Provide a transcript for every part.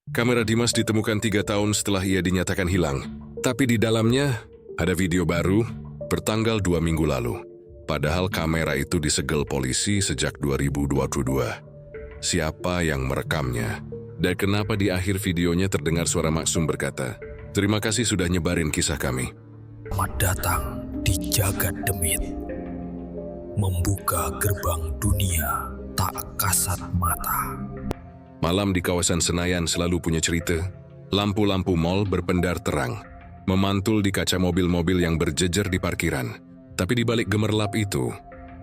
Kamera Dimas ditemukan 3 tahun setelah ia dinyatakan hilang. Tapi di dalamnya ada video baru bertanggal 2 minggu lalu. Padahal kamera itu disegel polisi sejak 2022. Siapa yang merekamnya? Dan kenapa di akhir videonya terdengar suara Maksum berkata, "Terima kasih sudah nyebarin kisah kami." Selamat datang di Jagat Demit. Membuka gerbang dunia tak kasat mata. Malam di kawasan Senayan selalu punya cerita. Lampu-lampu mal berpendar terang, memantul di kaca mobil-mobil yang berjejer di parkiran. Tapi di balik gemerlap itu,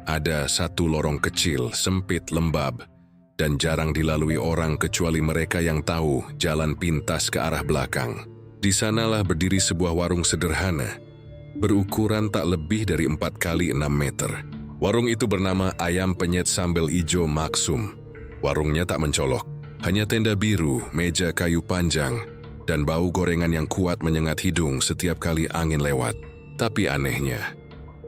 ada satu lorong kecil, sempit, lembab, dan jarang dilalui orang kecuali mereka yang tahu jalan pintas ke arah belakang. Di sanalah berdiri sebuah warung sederhana, berukuran tak lebih dari 4 kali 6 meter. Warung itu bernama Ayam Penyet Sambal Ijo Maksum. Warungnya tak mencolok. Hanya tenda biru, meja kayu panjang, dan bau gorengan yang kuat menyengat hidung setiap kali angin lewat. Tapi anehnya,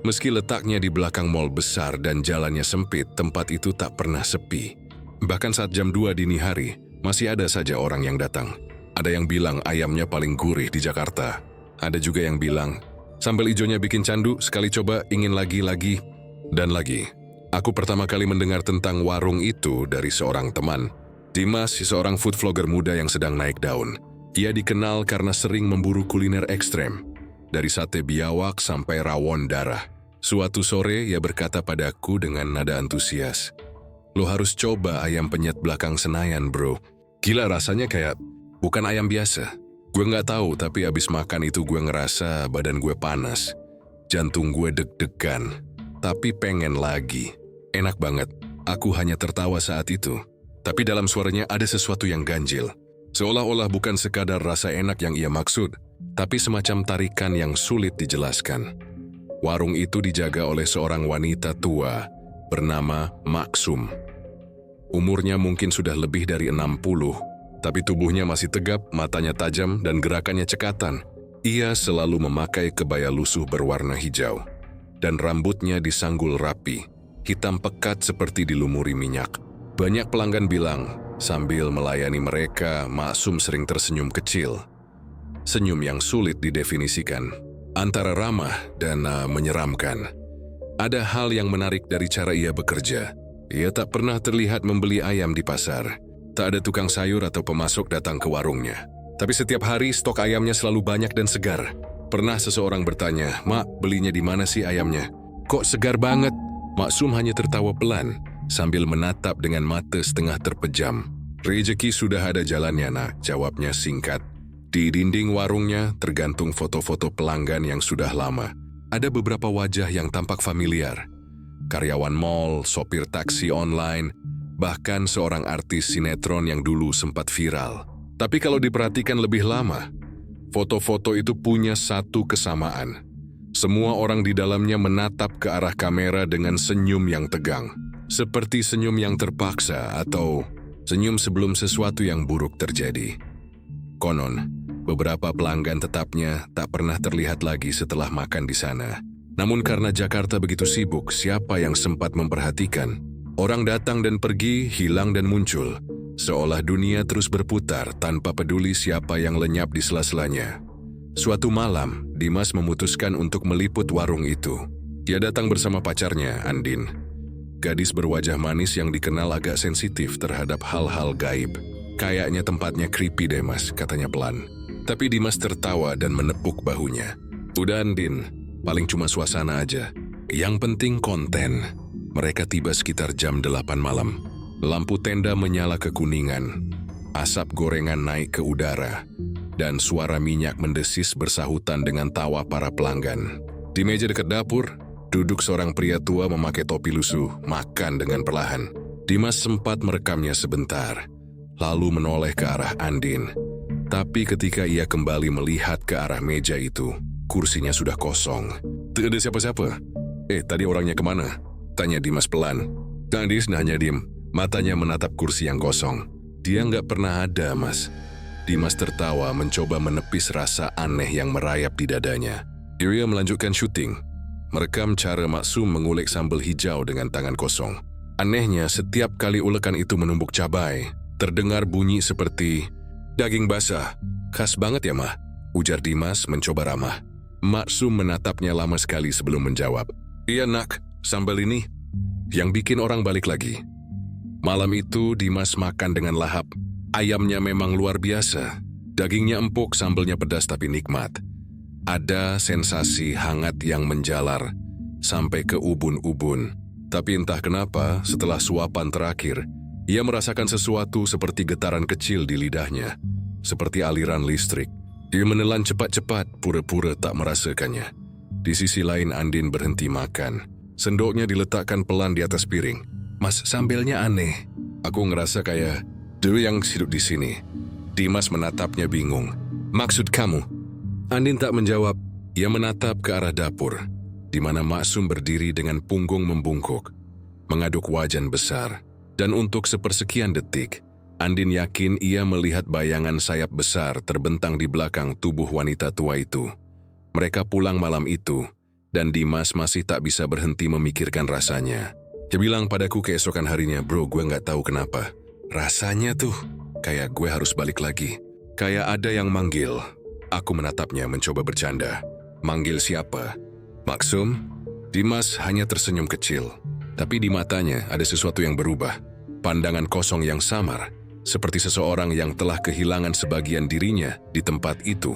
meski letaknya di belakang mal besar dan jalannya sempit, tempat itu tak pernah sepi. Bahkan saat jam 2 dini hari, masih ada saja orang yang datang. Ada yang bilang ayamnya paling gurih di Jakarta. Ada juga yang bilang, sambal ijonya bikin candu, sekali coba ingin lagi. Dan lagi. Aku pertama kali mendengar tentang warung itu dari seorang teman. Dimas, seorang food vlogger muda yang sedang naik daun. Ia dikenal karena sering memburu kuliner ekstrem, dari sate biawak sampai rawon darah. Suatu sore ia berkata padaku dengan nada antusias, "Lo harus coba ayam penyet belakang Senayan, bro. Gila, rasanya kayak bukan ayam biasa. Gue nggak tahu, tapi abis makan itu gue ngerasa badan gue panas. Jantung gue deg-degan, tapi pengen lagi. Enak banget." Aku hanya tertawa saat itu. Tapi dalam suaranya ada sesuatu yang ganjil. Seolah-olah bukan sekadar rasa enak yang ia maksud, tapi semacam tarikan yang sulit dijelaskan. Warung itu dijaga oleh seorang wanita tua bernama Maksum. Umurnya mungkin sudah lebih dari 60, tapi tubuhnya masih tegap, matanya tajam, dan gerakannya cekatan. Ia selalu memakai kebaya lusuh berwarna hijau, dan rambutnya disanggul rapi, hitam pekat seperti dilumuri minyak. Banyak pelanggan bilang, sambil melayani mereka, Maksum sering tersenyum kecil. Senyum yang sulit didefinisikan, antara ramah dan menyeramkan. Ada hal yang menarik dari cara ia bekerja. Ia tak pernah terlihat membeli ayam di pasar. Tak ada tukang sayur atau pemasok datang ke warungnya. Tapi setiap hari stok ayamnya selalu banyak dan segar. Pernah seseorang bertanya, "Mak, belinya di mana sih ayamnya? Kok segar banget?" Maksum hanya tertawa pelan, sambil menatap dengan mata setengah terpejam. "Rezeki sudah ada jalannya, nak," jawabnya singkat. Di dinding warungnya tergantung foto-foto pelanggan yang sudah lama. Ada beberapa wajah yang tampak familiar. Karyawan mal, sopir taksi online, bahkan seorang artis sinetron yang dulu sempat viral. Tapi kalau diperhatikan lebih lama, foto-foto itu punya satu kesamaan. Semua orang di dalamnya menatap ke arah kamera dengan senyum yang tegang. Seperti senyum yang terpaksa atau senyum sebelum sesuatu yang buruk terjadi. Konon, beberapa pelanggan tetapnya tak pernah terlihat lagi setelah makan di sana. Namun karena Jakarta begitu sibuk, siapa yang sempat memperhatikan? Orang datang dan pergi, hilang dan muncul. Seolah dunia terus berputar tanpa peduli siapa yang lenyap di sela-selanya. Suatu malam, Dimas memutuskan untuk meliput warung itu. Dia datang bersama pacarnya, Andin. Gadis berwajah manis yang dikenal agak sensitif terhadap hal-hal gaib. "Kayaknya tempatnya creepy deh, Mas," katanya pelan. Tapi Dimas tertawa dan menepuk bahunya. "Udah, Andin, paling cuma suasana aja. Yang penting konten." Mereka tiba sekitar jam 8 malam. Lampu tenda menyala kekuningan. Asap gorengan naik ke udara. Dan suara minyak mendesis bersahutan dengan tawa para pelanggan. Di meja dekat dapur, duduk seorang pria tua memakai topi lusuh, makan dengan perlahan. Dimas sempat merekamnya sebentar, lalu menoleh ke arah Andin. Tapi ketika ia kembali melihat ke arah meja itu, kursinya sudah kosong. "Tidak ada siapa-siapa." Tadi orangnya kemana?" tanya Dimas pelan. Andin hanya diem, matanya menatap kursi yang kosong. "Dia nggak pernah ada, Mas." Dimas tertawa mencoba menepis rasa aneh yang merayap di dadanya. Ia melanjutkan syuting, merekam cara Maksum mengulik sambal hijau dengan tangan kosong. Anehnya, setiap kali ulekan itu menumbuk cabai, terdengar bunyi seperti Daging basah. Khas banget ya, Mah? Ujar Dimas mencoba ramah. Maksum menatapnya lama sekali sebelum menjawab. Iya, Nak. Sambal ini yang bikin orang balik lagi. Malam itu Dimas makan dengan lahap. Ayamnya memang luar biasa. Dagingnya empuk, sambalnya pedas tapi nikmat. Ada sensasi hangat yang menjalar sampai ke ubun-ubun. Tapi entah kenapa, setelah suapan terakhir, ia merasakan sesuatu seperti getaran kecil di lidahnya. Seperti aliran listrik. Dia menelan cepat-cepat, pura-pura tak merasakannya. Di sisi lain Andin berhenti makan. Sendoknya diletakkan pelan di atas piring. Mas, sambelnya aneh. Aku ngerasa kayak dulu yang hidup di sini. Dimas menatapnya bingung. Maksud kamu? Andin tak menjawab. Ia menatap ke arah dapur, di mana Maksum berdiri dengan punggung membungkuk, mengaduk wajan besar. Dan untuk sepersekian detik, Andin yakin ia melihat bayangan sayap besar terbentang di belakang tubuh wanita tua itu. Mereka pulang malam itu, dan Dimas masih tak bisa berhenti memikirkan rasanya. Dia bilang padaku keesokan harinya, bro, gue nggak tahu kenapa. Rasanya tuh, kayak gue harus balik lagi. Kayak ada yang manggil. Aku menatapnya mencoba bercanda. Manggil siapa? Maksum? Dimas hanya tersenyum kecil. Tapi di matanya ada sesuatu yang berubah. Pandangan kosong yang samar. Seperti seseorang yang telah kehilangan sebagian dirinya di tempat itu.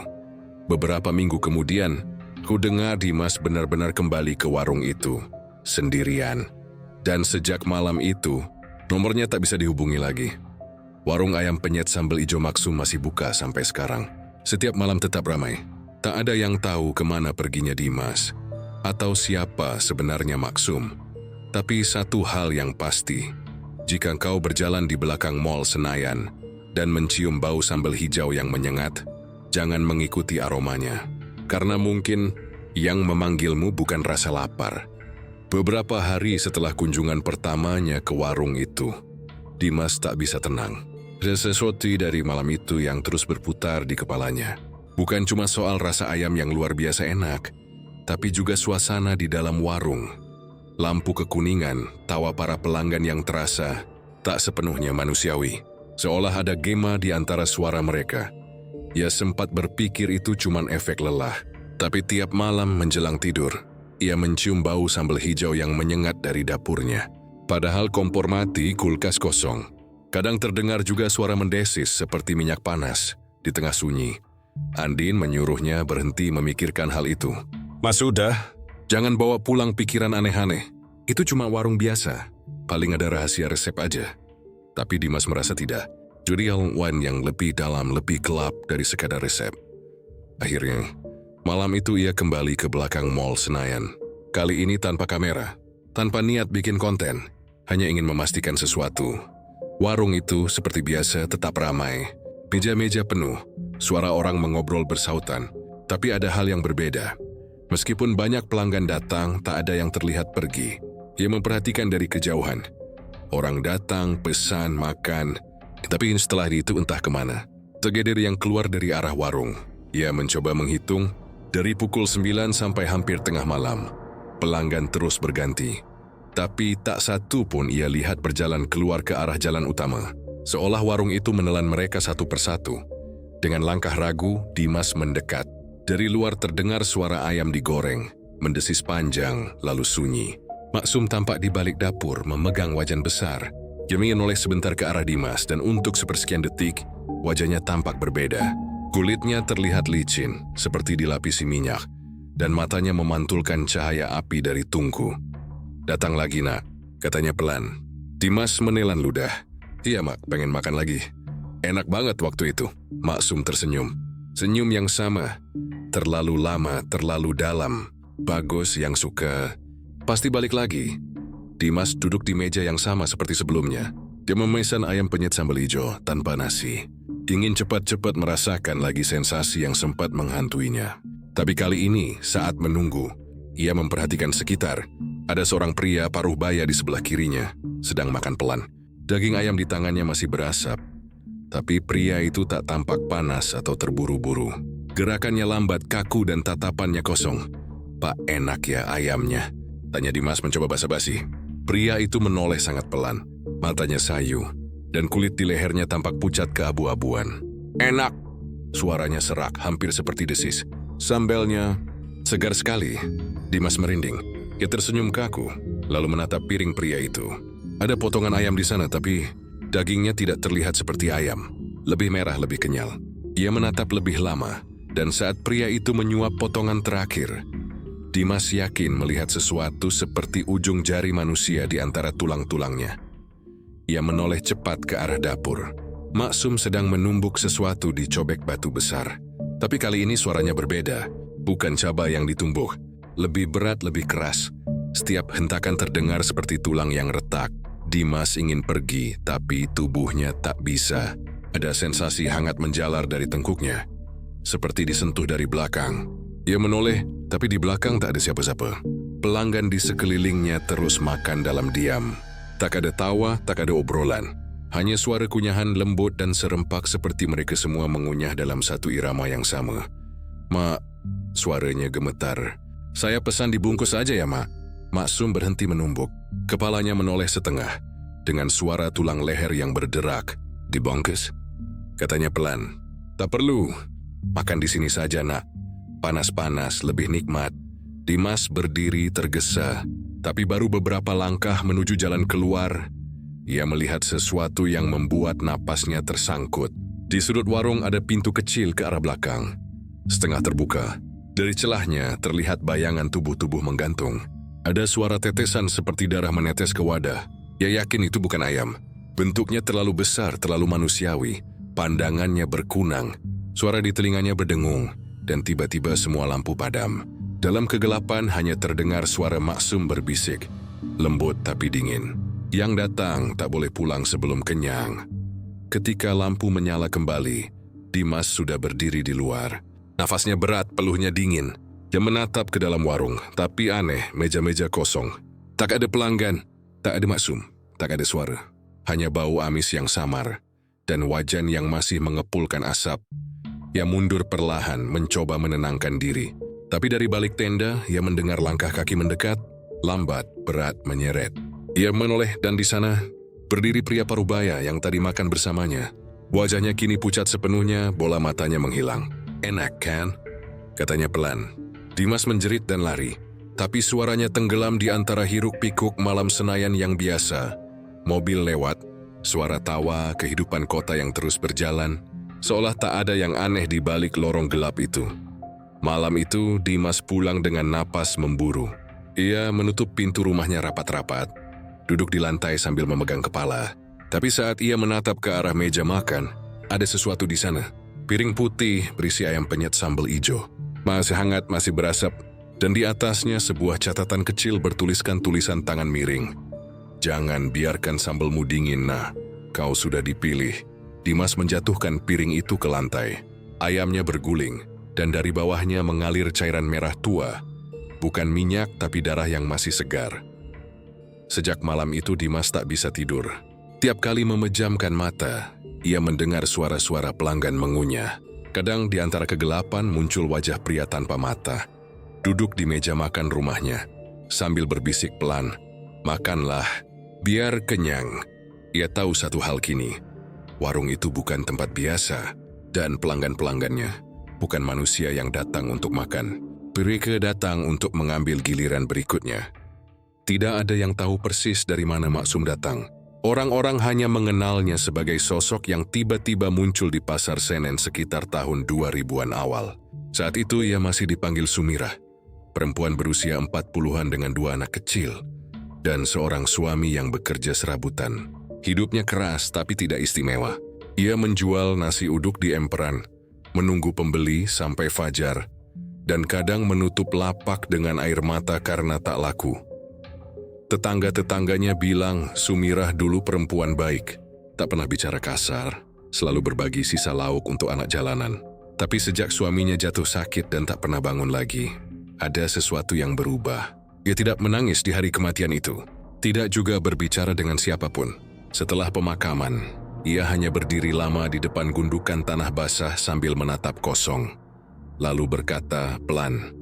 Beberapa minggu kemudian, ku dengar Dimas benar-benar kembali ke warung itu, sendirian. Dan sejak malam itu, nomornya tak bisa dihubungi lagi. Warung ayam penyet sambal ijo Maksum masih buka sampai sekarang. Setiap malam tetap ramai. Tak ada yang tahu kemana perginya Dimas, atau siapa sebenarnya Maksum. Tapi satu hal yang pasti, jika kau berjalan di belakang Mall Senayan dan mencium bau sambal hijau yang menyengat, jangan mengikuti aromanya. Karena mungkin yang memanggilmu bukan rasa lapar. Beberapa hari setelah kunjungan pertamanya ke warung itu, Dimas tak bisa tenang. Ada sesuatu dari malam itu yang terus berputar di kepalanya. Bukan cuma soal rasa ayam yang luar biasa enak, tapi juga suasana di dalam warung. Lampu kekuningan, tawa para pelanggan yang terasa tak sepenuhnya manusiawi. Seolah ada gema di antara suara mereka. Ia sempat berpikir itu cuma efek lelah. Tapi tiap malam menjelang tidur, ia mencium bau sambal hijau yang menyengat dari dapurnya. Padahal kompor mati, kulkas kosong. Kadang terdengar juga suara mendesis seperti minyak panas di tengah sunyi. Andin menyuruhnya berhenti memikirkan hal itu. Mas sudah. Jangan bawa pulang pikiran aneh-aneh. Itu cuma warung biasa. Paling ada rahasia resep aja. Tapi Dimas merasa tidak. Jurial one yang lebih dalam, lebih gelap dari sekadar resep. Akhirnya, malam itu ia kembali ke belakang Mall Senayan. Kali ini tanpa kamera. Tanpa niat bikin konten. Hanya ingin memastikan sesuatu. Warung itu seperti biasa tetap ramai. Meja-meja penuh. Suara orang mengobrol bersautan. Tapi ada hal yang berbeda. Meskipun banyak pelanggan datang, tak ada yang terlihat pergi. Ia memperhatikan dari kejauhan. Orang datang, pesan, makan. Tapi setelah itu entah kemana. Together yang keluar dari arah warung. Ia mencoba menghitung. Dari pukul 9 sampai hampir tengah malam. Pelanggan terus berganti. Tapi tak satu pun ia lihat berjalan keluar ke arah jalan utama. Seolah warung itu menelan mereka satu persatu. Dengan langkah ragu, Dimas mendekat. Dari luar terdengar suara ayam digoreng, mendesis panjang, lalu sunyi. Maksum tampak di balik dapur, memegang wajan besar. Dia menoleh sebentar ke arah Dimas dan untuk sepersekian detik, wajahnya tampak berbeda. Kulitnya terlihat licin, seperti dilapisi minyak, dan matanya memantulkan cahaya api dari tungku. Datang lagi, nak, katanya pelan. Dimas menelan ludah. Iya, mak, pengen makan lagi. Enak banget waktu itu. Maksum tersenyum. Senyum yang sama. Terlalu lama, terlalu dalam. Bagus yang suka. Pasti balik lagi. Dimas duduk di meja yang sama seperti sebelumnya. Dia memesan ayam penyet sambal hijau tanpa nasi. Ingin cepat-cepat merasakan lagi sensasi yang sempat menghantuinya. Tapi kali ini, saat menunggu, ia memperhatikan sekitar. Ada seorang pria paruh baya di sebelah kirinya, sedang makan pelan. Daging ayam di tangannya masih berasap. Tapi pria itu tak tampak panas atau terburu-buru. Gerakannya lambat, kaku, dan tatapannya kosong. Pak, enak ya ayamnya? Tanya Dimas mencoba basa-basi. Pria itu menoleh sangat pelan. Matanya sayu, dan kulit di lehernya tampak pucat keabu-abuan. Enak. Suaranya serak, hampir seperti desis. Sambelnya segar sekali. Dimas merinding. Ia tersenyum kaku, lalu menatap piring pria itu. Ada potongan ayam di sana, tapi dagingnya tidak terlihat seperti ayam. Lebih merah, lebih kenyal. Ia menatap lebih lama, dan saat pria itu menyuap potongan terakhir, Dimas yakin melihat sesuatu seperti ujung jari manusia di antara tulang-tulangnya. Ia menoleh cepat ke arah dapur. Maksum sedang menumbuk sesuatu di cobek batu besar. Tapi kali ini suaranya berbeda. Bukan cabai yang ditumbuk. Lebih berat, lebih keras. Setiap hentakan terdengar seperti tulang yang retak. Dimas ingin pergi, tapi tubuhnya tak bisa. Ada sensasi hangat menjalar dari tengkuknya. Seperti disentuh dari belakang. Ia menoleh, tapi di belakang tak ada siapa-siapa. Pelanggan di sekelilingnya terus makan dalam diam. Tak ada tawa, tak ada obrolan. Hanya suara kunyahan lembut dan serempak seperti mereka semua mengunyah dalam satu irama yang sama. "Mak," suaranya gemetar. "Saya pesan dibungkus aja ya, Mak." Maksum berhenti menumbuk. Kepalanya menoleh setengah. Dengan suara tulang leher yang berderak. "Dibungkus?" Katanya pelan. "Tak perlu. Makan di sini saja, Nak. Panas-panas, lebih nikmat." Dimas berdiri tergesa. Tapi baru beberapa langkah menuju jalan keluar, ia melihat sesuatu yang membuat napasnya tersangkut. Di sudut warung ada pintu kecil ke arah belakang. Setengah terbuka. Dari celahnya terlihat bayangan tubuh-tubuh menggantung. Ada suara tetesan seperti darah menetes ke wadah. Ia yakin itu bukan ayam. Bentuknya terlalu besar, terlalu manusiawi. Pandangannya berkunang. Suara di telinganya berdengung. Dan tiba-tiba semua lampu padam. Dalam kegelapan hanya terdengar suara Maksum berbisik. Lembut tapi dingin. Yang datang tak boleh pulang sebelum kenyang. Ketika lampu menyala kembali, Dimas sudah berdiri di luar. Nafasnya berat, peluhnya dingin. Dia menatap ke dalam warung, tapi aneh, meja-meja kosong. Tak ada pelanggan, tak ada Maksum, tak ada suara. Hanya bau amis yang samar, dan wajan yang masih mengepulkan asap. Ia mundur perlahan, mencoba menenangkan diri. Tapi dari balik tenda, ia mendengar langkah kaki mendekat, lambat, berat, menyeret. Ia menoleh dan di sana berdiri pria parubaya yang tadi makan bersamanya. Wajahnya kini pucat sepenuhnya, bola matanya menghilang. "Enak kan?" katanya pelan. Dimas menjerit dan lari, tapi suaranya tenggelam di antara hiruk-pikuk malam Senayan yang biasa. Mobil lewat, suara tawa, kehidupan kota yang terus berjalan, seolah tak ada yang aneh di balik lorong gelap itu. Malam itu, Dimas pulang dengan napas memburu. Ia menutup pintu rumahnya rapat-rapat, duduk di lantai sambil memegang kepala. Tapi saat ia menatap ke arah meja makan, ada sesuatu di sana. Piring putih berisi ayam penyet sambal ijo. Masih hangat, masih berasap, dan di atasnya sebuah catatan kecil bertuliskan tulisan tangan miring. "Jangan biarkan sambalmu dingin, nah. Kau sudah dipilih." Dimas menjatuhkan piring itu ke lantai. Ayamnya berguling, dan dari bawahnya mengalir cairan merah tua. Bukan minyak, tapi darah yang masih segar. Sejak malam itu Dimas tak bisa tidur. Tiap kali memejamkan mata, ia mendengar suara-suara pelanggan mengunyah. Kadang di antara kegelapan muncul wajah pria tanpa mata. Duduk di meja makan rumahnya, sambil berbisik pelan, "Makanlah, biar kenyang." Ia tahu satu hal kini, warung itu bukan tempat biasa, dan pelanggan-pelanggannya bukan manusia yang datang untuk makan. Mereka datang untuk mengambil giliran berikutnya. Tidak ada yang tahu persis dari mana Maksum datang. Orang-orang hanya mengenalnya sebagai sosok yang tiba-tiba muncul di Pasar Senen sekitar tahun 2000-an awal. Saat itu ia masih dipanggil Sumirah, perempuan berusia 40-an dengan 2 anak kecil, dan seorang suami yang bekerja serabutan. Hidupnya keras tapi tidak istimewa. Ia menjual nasi uduk di emperan, menunggu pembeli sampai fajar, dan kadang menutup lapak dengan air mata karena tak laku. Tetangga-tetangganya bilang Sumirah dulu perempuan baik, tak pernah bicara kasar, selalu berbagi sisa lauk untuk anak jalanan. Tapi sejak suaminya jatuh sakit dan tak pernah bangun lagi, ada sesuatu yang berubah. Ia tidak menangis di hari kematian itu, tidak juga berbicara dengan siapapun. Setelah pemakaman, ia hanya berdiri lama di depan gundukan tanah basah sambil menatap kosong. Lalu berkata pelan,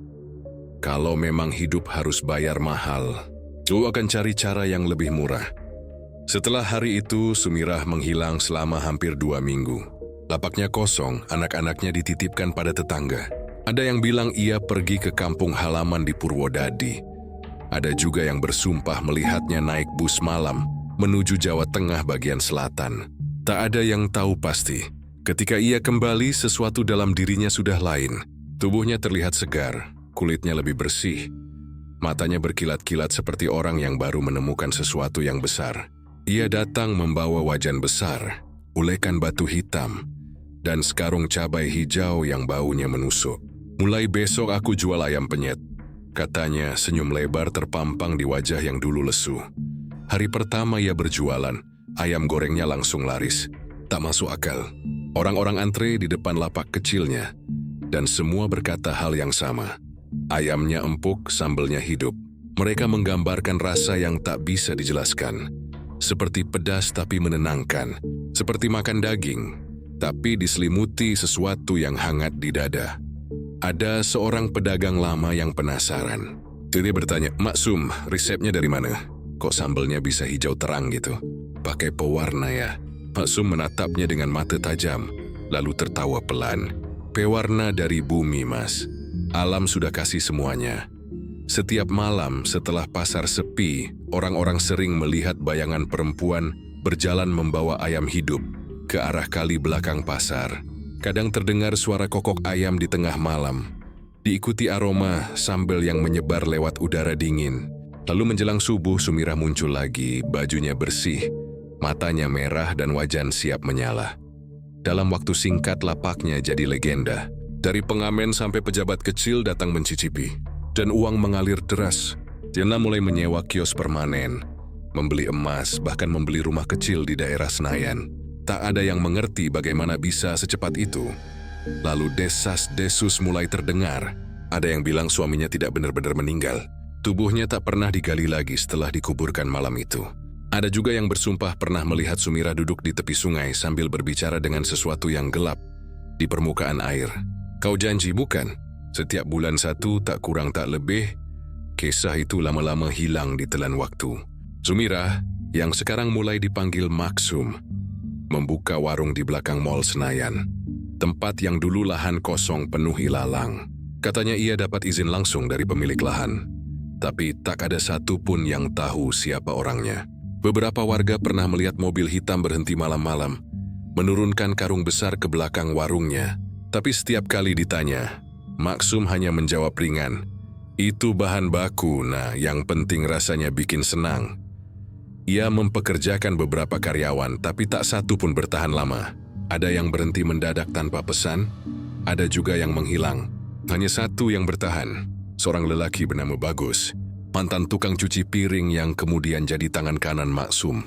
"Kalau memang hidup harus bayar mahal, lu akan cari cara yang lebih murah." Setelah hari itu, Sumirah menghilang selama hampir 2 minggu. Lapaknya kosong, anak-anaknya dititipkan pada tetangga. Ada yang bilang ia pergi ke kampung halaman di Purwodadi. Ada juga yang bersumpah melihatnya naik bus malam menuju Jawa Tengah bagian selatan. Tak ada yang tahu pasti. Ketika ia kembali, sesuatu dalam dirinya sudah lain. Tubuhnya terlihat segar, kulitnya lebih bersih. Matanya berkilat-kilat seperti orang yang baru menemukan sesuatu yang besar. Ia datang membawa wajan besar, ulekan batu hitam, dan sekarung cabai hijau yang baunya menusuk. "Mulai besok aku jual ayam penyet," katanya, senyum lebar terpampang di wajah yang dulu lesu. Hari pertama ia berjualan, ayam gorengnya langsung laris. Tak masuk akal. Orang-orang antre di depan lapak kecilnya, dan semua berkata hal yang sama. Ayamnya empuk, sambelnya hidup. Mereka menggambarkan rasa yang tak bisa dijelaskan. Seperti pedas tapi menenangkan. Seperti makan daging, tapi diselimuti sesuatu yang hangat di dada. Ada seorang pedagang lama yang penasaran. Dia bertanya, "Maksum, resepnya dari mana? Kok sambelnya bisa hijau terang gitu?" "Pakai pewarna ya." Maksum menatapnya dengan mata tajam, lalu tertawa pelan. "Pewarna dari bumi, Mas. Alam sudah kasih semuanya." Setiap malam setelah pasar sepi, orang-orang sering melihat bayangan perempuan berjalan membawa ayam hidup ke arah kali belakang pasar. Kadang terdengar suara kokok ayam di tengah malam, diikuti aroma sambal yang menyebar lewat udara dingin. Lalu menjelang subuh, Sumirah muncul lagi, bajunya bersih, matanya merah dan wajan siap menyala. Dalam waktu singkat lapaknya jadi legenda. Dari pengamen sampai pejabat kecil datang mencicipi. Dan uang mengalir deras. Diana mulai menyewa kios permanen, membeli emas, bahkan membeli rumah kecil di daerah Senayan. Tak ada yang mengerti bagaimana bisa secepat itu. Lalu desas-desus mulai terdengar. Ada yang bilang suaminya tidak benar-benar meninggal. Tubuhnya tak pernah digali lagi setelah dikuburkan malam itu. Ada juga yang bersumpah pernah melihat Sumirah duduk di tepi sungai sambil berbicara dengan sesuatu yang gelap di permukaan air. "Kau janji bukan? Setiap bulan satu, tak kurang tak lebih." Kisah itu lama-lama hilang di telan waktu. Sumirah, yang sekarang mulai dipanggil Maksum, membuka warung di belakang Mall Senayan. Tempat yang dulu lahan kosong penuh ilalang. Katanya ia dapat izin langsung dari pemilik lahan. Tapi tak ada satu pun yang tahu siapa orangnya. Beberapa warga pernah melihat mobil hitam berhenti malam-malam, menurunkan karung besar ke belakang warungnya. Tapi setiap kali ditanya, Maksum hanya menjawab ringan, "Itu bahan baku, nah yang penting rasanya bikin senang." Ia mempekerjakan beberapa karyawan, tapi tak satu pun bertahan lama. Ada yang berhenti mendadak tanpa pesan, ada juga yang menghilang. Hanya satu yang bertahan, seorang lelaki bernama Bagus, mantan tukang cuci piring yang kemudian jadi tangan kanan Maksum.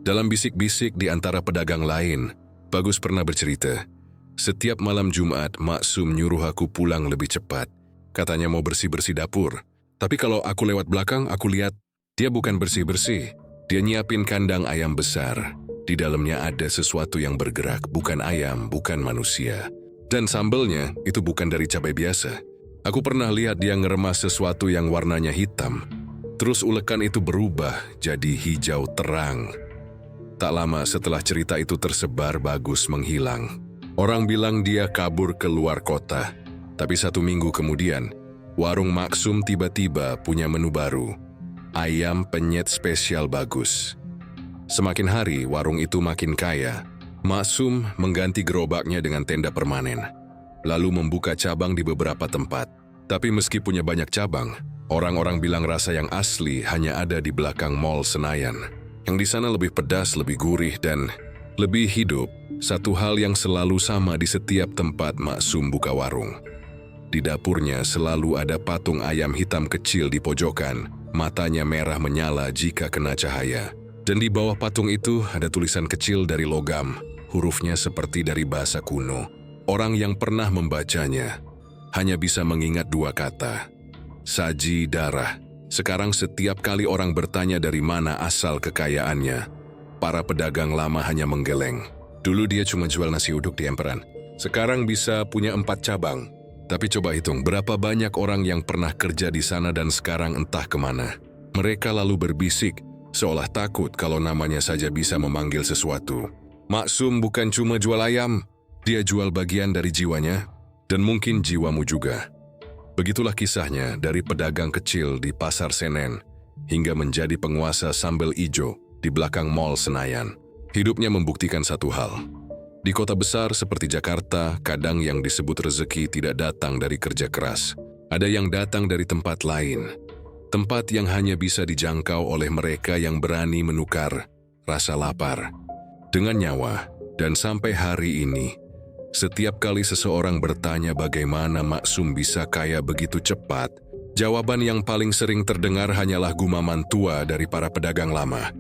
Dalam bisik-bisik di antara pedagang lain, Bagus pernah bercerita, "Setiap malam Jumat, Maksum nyuruh aku pulang lebih cepat. Katanya mau bersih-bersih dapur. Tapi kalau aku lewat belakang, aku lihat dia bukan bersih-bersih. Dia nyiapin kandang ayam besar. Di dalamnya ada sesuatu yang bergerak, bukan ayam, bukan manusia. Dan sambelnya itu bukan dari cabai biasa. Aku pernah lihat dia ngeremas sesuatu yang warnanya hitam. Terus ulekan itu berubah jadi hijau terang." Tak lama setelah cerita itu tersebar, Bagus menghilang. Orang bilang dia kabur ke luar kota. Tapi 1 minggu kemudian, warung Maksum tiba-tiba punya menu baru. Ayam penyet spesial Bagus. Semakin hari, warung itu makin kaya. Maksum mengganti gerobaknya dengan tenda permanen, lalu membuka cabang di beberapa tempat. Tapi meski punya banyak cabang, orang-orang bilang rasa yang asli hanya ada di belakang Mall Senayan. Yang di sana lebih pedas, lebih gurih, dan lebih hidup. Satu hal yang selalu sama di setiap tempat Maksum buka warung. Di dapurnya selalu ada patung ayam hitam kecil di pojokan, matanya merah menyala jika kena cahaya. Dan di bawah patung itu ada tulisan kecil dari logam, hurufnya seperti dari bahasa kuno. Orang yang pernah membacanya hanya bisa mengingat 2 kata, saji darah. Sekarang setiap kali orang bertanya dari mana asal kekayaannya, para pedagang lama hanya menggeleng. Dulu dia cuma jual nasi uduk di emperan. Sekarang bisa punya 4 cabang. Tapi coba hitung berapa banyak orang yang pernah kerja di sana dan sekarang entah kemana. Mereka lalu berbisik, seolah takut kalau namanya saja bisa memanggil sesuatu. Maksum bukan cuma jual ayam, Dia jual bagian dari jiwanya, dan mungkin jiwamu juga. Begitulah kisahnya dari pedagang kecil di Pasar Senen, hingga menjadi penguasa sambal ijo di belakang Mall Senayan. Hidupnya membuktikan satu hal. Di kota besar seperti Jakarta, kadang yang disebut rezeki tidak datang dari kerja keras. Ada yang datang dari tempat lain. Tempat yang hanya bisa dijangkau oleh mereka yang berani menukar rasa lapar dengan nyawa. Dan sampai hari ini, setiap kali seseorang bertanya bagaimana Maksum bisa kaya begitu cepat, jawaban yang paling sering terdengar hanyalah gumaman tua dari para pedagang lama.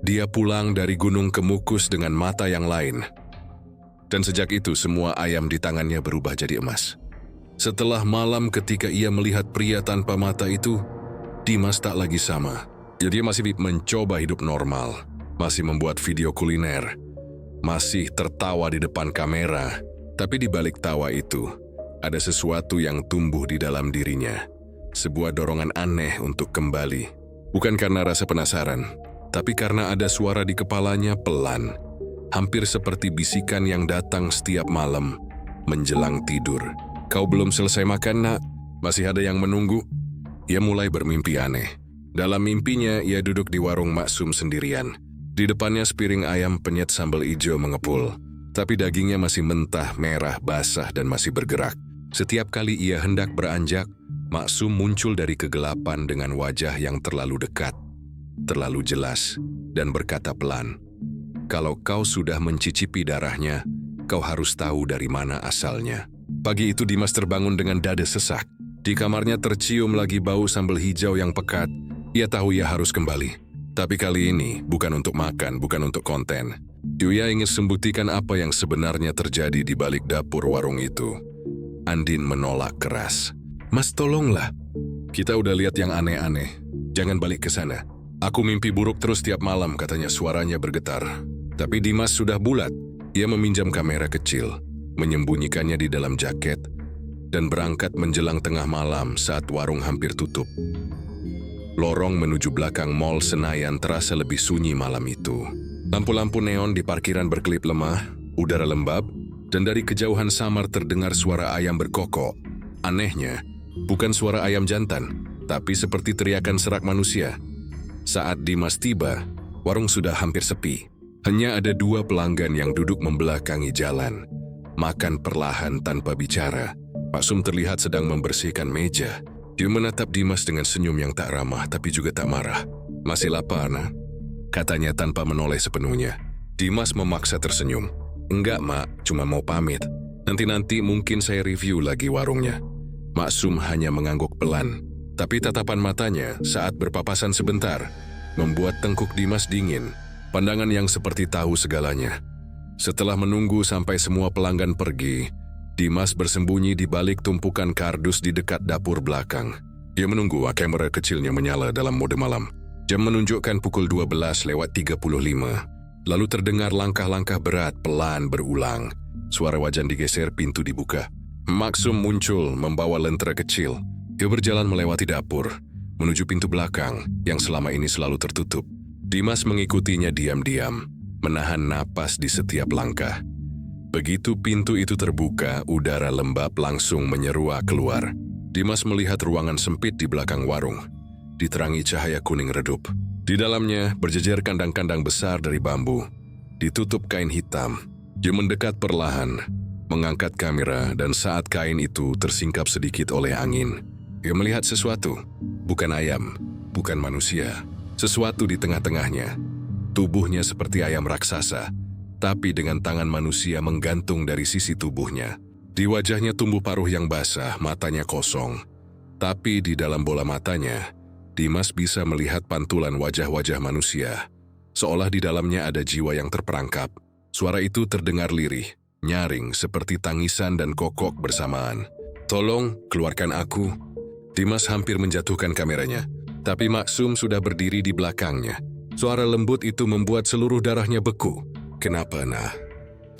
Dia pulang dari Gunung Kemukus dengan mata yang lain. Dan sejak itu semua ayam di tangannya berubah jadi emas. Setelah malam ketika ia melihat pria tanpa mata itu, Dimas tak lagi sama. Jadi dia masih mencoba hidup normal, masih membuat video kuliner, masih tertawa di depan kamera. Tapi di balik tawa itu, ada sesuatu yang tumbuh di dalam dirinya. Sebuah dorongan aneh untuk kembali. Bukan karena rasa penasaran, tapi karena ada suara di kepalanya pelan. Hampir seperti bisikan yang datang setiap malam menjelang tidur. Kau belum selesai makan, nak? Masih ada yang menunggu? Ia mulai bermimpi aneh. Dalam mimpinya, ia duduk di warung Maksum sendirian. Di depannya sepiring ayam penyet sambal ijo mengepul. Tapi dagingnya masih mentah, merah, basah, dan masih bergerak. Setiap kali ia hendak beranjak, Maksum muncul dari kegelapan dengan wajah yang terlalu dekat, terlalu jelas, dan berkata pelan, "Kalau kau sudah mencicipi darahnya, kau harus tahu dari mana asalnya." Pagi itu Dimas terbangun dengan dada sesak. Di kamarnya tercium lagi bau sambal hijau yang pekat. Ia tahu ia harus kembali. Tapi kali ini bukan untuk makan, bukan untuk konten. Ia ingin membuktikan apa yang sebenarnya terjadi di balik dapur warung itu. Andin menolak keras. "Mas, tolonglah. Kita udah lihat yang aneh-aneh. Jangan balik ke sana. Aku mimpi buruk terus tiap malam," katanya suaranya bergetar. Tapi Dimas sudah bulat. Ia meminjam kamera kecil, menyembunyikannya di dalam jaket, dan berangkat menjelang tengah malam saat warung hampir tutup. Lorong menuju belakang Mall Senayan terasa lebih sunyi malam itu. Lampu-lampu neon di parkiran berkelip lemah, udara lembab, dan dari kejauhan samar terdengar suara ayam berkokok. Anehnya, bukan suara ayam jantan, tapi seperti teriakan serak manusia. Saat Dimas tiba, warung sudah hampir sepi. Hanya ada dua pelanggan yang duduk membelakangi jalan, makan perlahan tanpa bicara. Maksum terlihat sedang membersihkan meja. Dia menatap Dimas dengan senyum yang tak ramah tapi juga tak marah. "Masih lapar, nah?" katanya tanpa menoleh sepenuhnya. Dimas memaksa tersenyum. "Enggak, Mak, cuma mau pamit. Nanti mungkin saya review lagi warungnya." Maksum hanya mengangguk pelan, tapi tatapan matanya saat berpapasan sebentar membuat tengkuk Dimas dingin, pandangan yang seperti tahu segalanya. Setelah menunggu sampai semua pelanggan pergi, Dimas bersembunyi di balik tumpukan kardus di dekat dapur belakang. Dia menunggu kamera kecilnya menyala dalam mode malam. Jam menunjukkan pukul 12:35. Lalu terdengar langkah-langkah berat pelan berulang. Suara wajan digeser, pintu dibuka. Maksum muncul membawa lentera kecil. Dia berjalan melewati dapur, menuju pintu belakang yang selama ini selalu tertutup. Dimas mengikutinya diam-diam, menahan napas di setiap langkah. Begitu pintu itu terbuka, udara lembab langsung menyeruak keluar. Dimas melihat ruangan sempit di belakang warung, diterangi cahaya kuning redup. Di dalamnya berjejer kandang-kandang besar dari bambu, ditutup kain hitam. Dia mendekat perlahan, mengangkat kamera, dan saat kain itu tersingkap sedikit oleh angin, dia melihat sesuatu. Bukan ayam, bukan manusia. Sesuatu di tengah-tengahnya. Tubuhnya seperti ayam raksasa, tapi dengan tangan manusia menggantung dari sisi tubuhnya. Di wajahnya tumbuh paruh yang basah, matanya kosong. Tapi di dalam bola matanya, Dimas bisa melihat pantulan wajah-wajah manusia. Seolah di dalamnya ada jiwa yang terperangkap. Suara itu terdengar lirih, nyaring seperti tangisan dan kokok bersamaan. "Tolong, keluarkan aku." Dimas hampir menjatuhkan kameranya, tapi Maksum sudah berdiri di belakangnya. Suara lembut itu membuat seluruh darahnya beku. "Kenapa, nah?"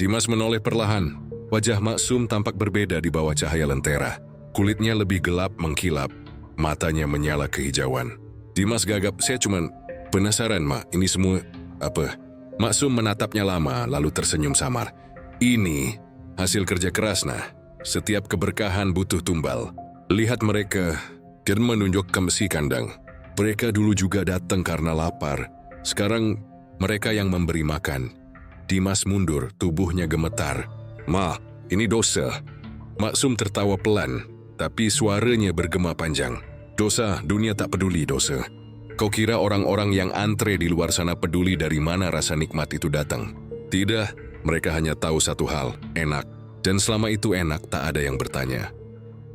Dimas menoleh perlahan. Wajah Maksum tampak berbeda di bawah cahaya lentera. Kulitnya lebih gelap mengkilap, matanya menyala kehijauan. Dimas gagap, "Saya cuma penasaran, Mak, ini semua apa?" Maksum menatapnya lama, lalu tersenyum samar. "Ini Hasil kerja keras nah. Setiap keberkahan butuh tumbal. Lihat mereka, dan menunjuk ke besi kandang. Mereka dulu juga datang karena lapar. Sekarang mereka yang memberi makan. Dimas mundur, tubuhnya gemetar. Ma, ini dosa. Maksum tertawa pelan, tapi suaranya bergema panjang. Dosa, dunia tak peduli dosa. Kau kira orang-orang yang antre di luar sana peduli dari mana rasa nikmat itu datang? Tidak, mereka hanya tahu satu hal, enak. Dan selama itu enak, tak ada yang bertanya.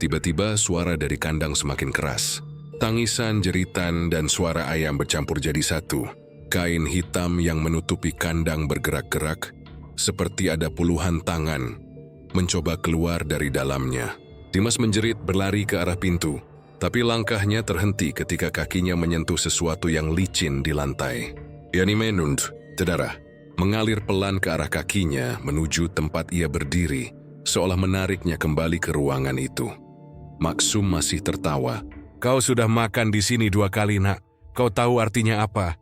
Tiba-tiba suara dari kandang semakin keras. Tangisan, jeritan, dan suara ayam bercampur jadi satu. Kain hitam yang menutupi kandang bergerak-gerak, seperti ada puluhan tangan, mencoba keluar dari dalamnya. Dimas menjerit berlari ke arah pintu, tapi langkahnya terhenti ketika kakinya menyentuh sesuatu yang licin di lantai. Yani menund, cedera, mengalir pelan ke arah kakinya menuju tempat ia berdiri, seolah menariknya kembali ke ruangan itu. Maksum masih tertawa. Kau sudah makan di sini 2 kali, nak. Kau tahu artinya apa?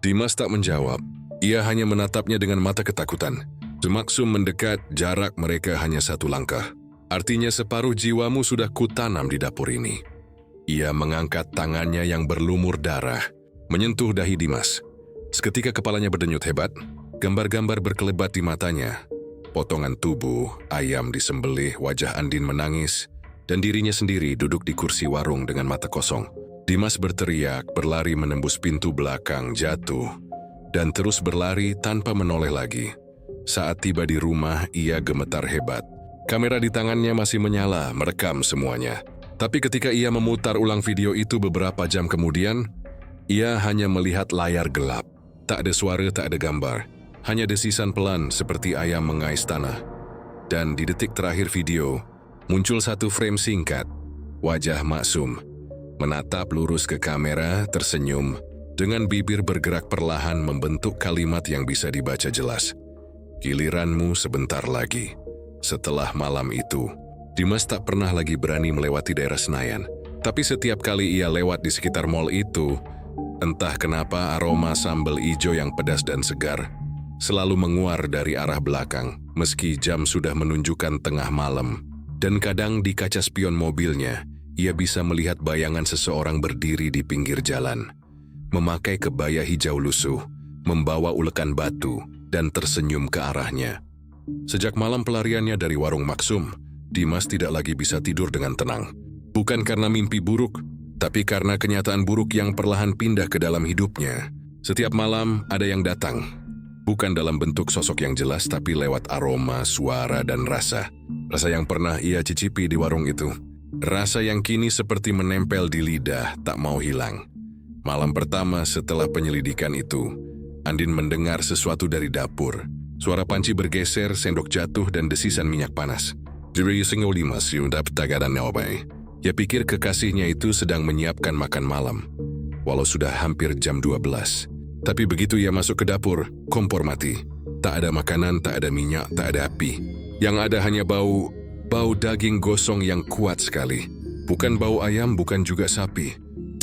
Dimas tak menjawab. Ia hanya menatapnya dengan mata ketakutan. Maksum mendekat, jarak mereka hanya 1 langkah. Artinya separuh jiwamu sudah kutanam di dapur ini. Ia mengangkat tangannya yang berlumur darah, menyentuh dahi Dimas. Seketika kepalanya berdenyut hebat, gambar-gambar berkelebat di matanya. Potongan tubuh, ayam disembelih, wajah Andin menangis, dan dirinya sendiri duduk di kursi warung dengan mata kosong. Dimas berteriak, berlari menembus pintu belakang, jatuh, dan terus berlari tanpa menoleh lagi. Saat tiba di rumah, ia gemetar hebat. Kamera di tangannya masih menyala, merekam semuanya. Tapi ketika ia memutar ulang video itu beberapa jam kemudian, ia hanya melihat layar gelap. Tak ada suara, tak ada gambar. Hanya desisan pelan seperti ayam mengais tanah. Dan di detik terakhir video, muncul 1 frame singkat. Wajah Maksum menatap lurus ke kamera, tersenyum, dengan bibir bergerak perlahan membentuk kalimat yang bisa dibaca jelas. Giliranmu sebentar lagi. Setelah malam itu, Dimas tak pernah lagi berani melewati daerah Senayan. Tapi setiap kali ia lewat di sekitar mal itu, entah kenapa aroma sambal ijo yang pedas dan segar selalu menguar dari arah belakang, meski jam sudah menunjukkan tengah malam. Dan kadang di kaca spion mobilnya, ia bisa melihat bayangan seseorang berdiri di pinggir jalan, memakai kebaya hijau lusuh, membawa ulekan batu, dan tersenyum ke arahnya. Sejak malam pelariannya dari warung Maksum, Dimas tidak lagi bisa tidur dengan tenang. Bukan karena mimpi buruk, tapi karena kenyataan buruk yang perlahan pindah ke dalam hidupnya. Setiap malam ada yang datang, bukan dalam bentuk sosok yang jelas, tapi lewat aroma, suara, dan rasa. Rasa yang pernah ia cicipi di warung itu. Rasa yang kini seperti menempel di lidah, tak mau hilang. Malam pertama setelah penyelidikan itu, Andin mendengar sesuatu dari dapur. Suara panci bergeser, sendok jatuh, dan desisan minyak panas. Ia pikir kekasihnya itu sedang menyiapkan makan malam, walau sudah hampir jam 12. Tapi begitu ia masuk ke dapur, kompor mati. Tak ada makanan, tak ada minyak, tak ada api. Yang ada hanya bau daging gosong yang kuat sekali. Bukan bau ayam, bukan juga sapi.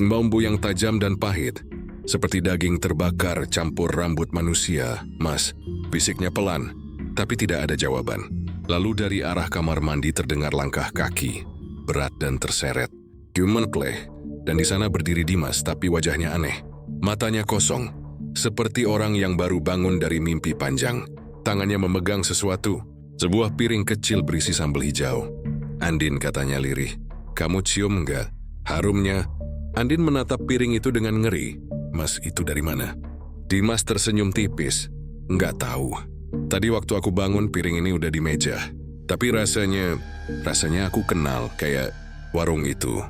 Bau yang tajam dan pahit, seperti daging terbakar campur rambut manusia. Mas, bisiknya pelan, tapi tidak ada jawaban. Lalu dari arah kamar mandi terdengar langkah kaki, berat dan terseret. Gemenkleh, dan di sana berdiri Dimas, tapi wajahnya aneh. Matanya kosong, seperti orang yang baru bangun dari mimpi panjang. Tangannya memegang sesuatu, sebuah piring kecil berisi sambal hijau. Andin, katanya lirih, kamu cium enggak? Harumnya. Andin menatap piring itu dengan ngeri. Mas, itu dari mana? Dimas tersenyum tipis. Enggak tahu. Tadi waktu aku bangun piring ini udah di meja. Tapi rasanya aku kenal, kayak warung itu.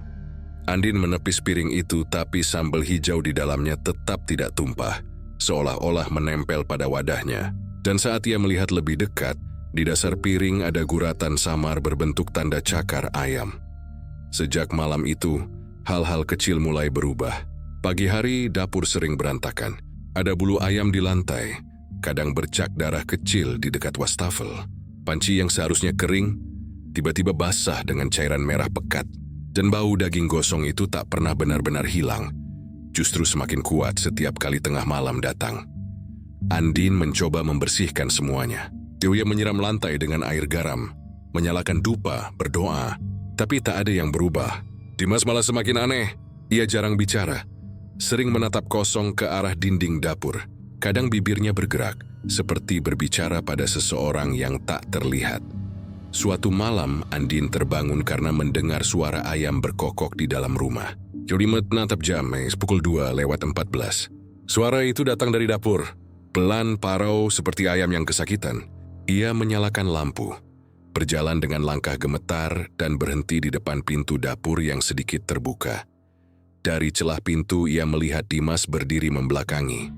Andin menepis piring itu, tapi sambal hijau di dalamnya tetap tidak tumpah, seolah-olah menempel pada wadahnya. Dan saat ia melihat lebih dekat, di dasar piring ada guratan samar berbentuk tanda cakar ayam. Sejak malam itu, hal-hal kecil mulai berubah. Pagi hari, dapur sering berantakan. Ada bulu ayam di lantai, kadang bercak darah kecil di dekat wastafel. Panci yang seharusnya kering, tiba-tiba basah dengan cairan merah pekat. Dan bau daging gosong itu tak pernah benar-benar hilang. Justru semakin kuat setiap kali tengah malam datang. Andin mencoba membersihkan semuanya. Dia menyiram lantai dengan air garam, menyalakan dupa, berdoa, tapi tak ada yang berubah. Dimas malah semakin aneh. Ia jarang bicara, sering menatap kosong ke arah dinding dapur. Kadang bibirnya bergerak, seperti berbicara pada seseorang yang tak terlihat. Suatu malam, Andin terbangun karena mendengar suara ayam berkokok di dalam rumah. Jolimet menatap jam, pukul 2:14. Suara itu datang dari dapur. Pelan, parau, seperti ayam yang kesakitan. Ia menyalakan lampu, berjalan dengan langkah gemetar dan berhenti di depan pintu dapur yang sedikit terbuka. Dari celah pintu ia melihat Dimas berdiri membelakangi.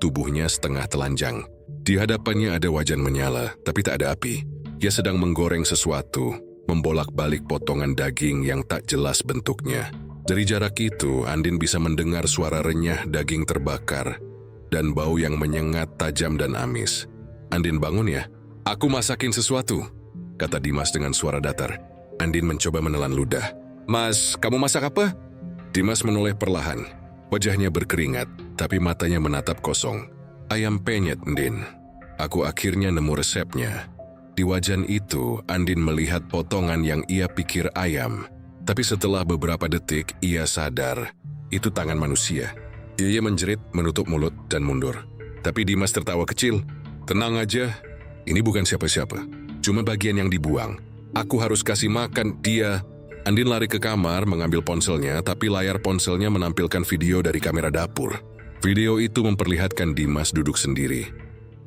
Tubuhnya setengah telanjang. Di hadapannya ada wajan menyala, tapi tak ada api. Ia sedang menggoreng sesuatu, membolak-balik potongan daging yang tak jelas bentuknya. Dari jarak itu, Andin bisa mendengar suara renyah daging terbakar dan bau yang menyengat tajam dan amis. Andin, bangun ya. Aku masakin sesuatu, kata Dimas dengan suara datar. Andin mencoba menelan ludah. Mas, kamu masak apa? Dimas menoleh perlahan. Wajahnya berkeringat, tapi matanya menatap kosong. Ayam penyet, Andin. Aku akhirnya nemu resepnya. Di wajan itu, Andin melihat potongan yang ia pikir ayam. Tapi setelah beberapa detik, ia sadar. Itu tangan manusia. Ia menjerit, menutup mulut, dan mundur. Tapi Dimas tertawa kecil. Tenang aja, ini bukan siapa-siapa. Cuma bagian yang dibuang. Aku harus kasih makan dia. Andin lari ke kamar, mengambil ponselnya, tapi layar ponselnya menampilkan video dari kamera dapur. Video itu memperlihatkan Dimas duduk sendiri,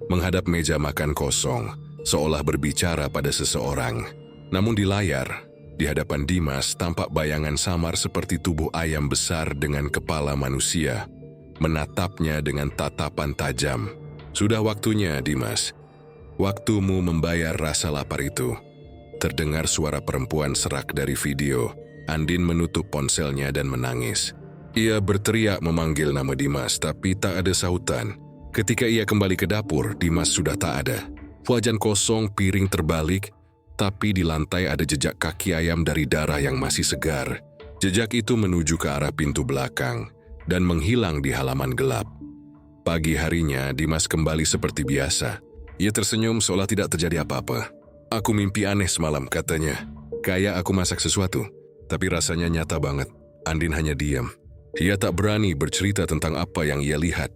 menghadap meja makan kosong, seolah berbicara pada seseorang. Namun di layar, di hadapan Dimas tampak bayangan samar seperti tubuh ayam besar dengan kepala manusia, menatapnya dengan tatapan tajam. Sudah waktunya, Dimas. Waktumu membayar rasa lapar itu. Terdengar suara perempuan serak dari video. Andin menutup ponselnya dan menangis. Ia berteriak memanggil nama Dimas, tapi tak ada sautan. Ketika ia kembali ke dapur, Dimas sudah tak ada. Wajan kosong, piring terbalik, tapi di lantai ada jejak kaki ayam dari darah yang masih segar. Jejak itu menuju ke arah pintu belakang dan menghilang di halaman gelap. Pagi harinya, Dimas kembali seperti biasa. Ia tersenyum seolah tidak terjadi apa-apa. Aku mimpi aneh semalam, katanya. Kayak aku masak sesuatu, tapi rasanya nyata banget. Andin hanya diam. Ia tak berani bercerita tentang apa yang ia lihat.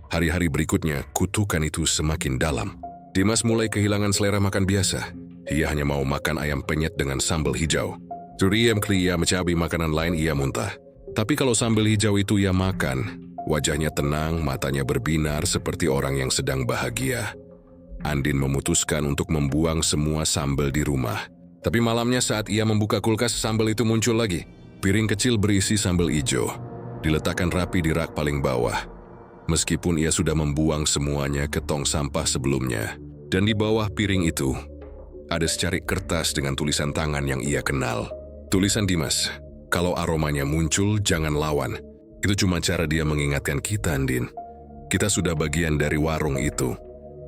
Hari-hari berikutnya, kutukan itu semakin dalam. Dimas mulai kehilangan selera makan biasa. Ia hanya mau makan ayam penyet dengan sambal hijau. Curiam kli ia mencabai makanan lain ia muntah. Tapi kalau sambal hijau itu ia makan, wajahnya tenang, matanya berbinar seperti orang yang sedang bahagia. Andin memutuskan untuk membuang semua sambal di rumah. Tapi malamnya saat ia membuka kulkas, sambal itu muncul lagi. Piring kecil berisi sambal hijau, diletakkan rapi di rak paling bawah. Meskipun ia sudah membuang semuanya ke tong sampah sebelumnya. Dan di bawah piring itu, ada secarik kertas dengan tulisan tangan yang ia kenal. Tulisan Dimas, kalau aromanya muncul, jangan lawan. Itu cuma cara dia mengingatkan kita, Andin. Kita sudah bagian dari warung itu.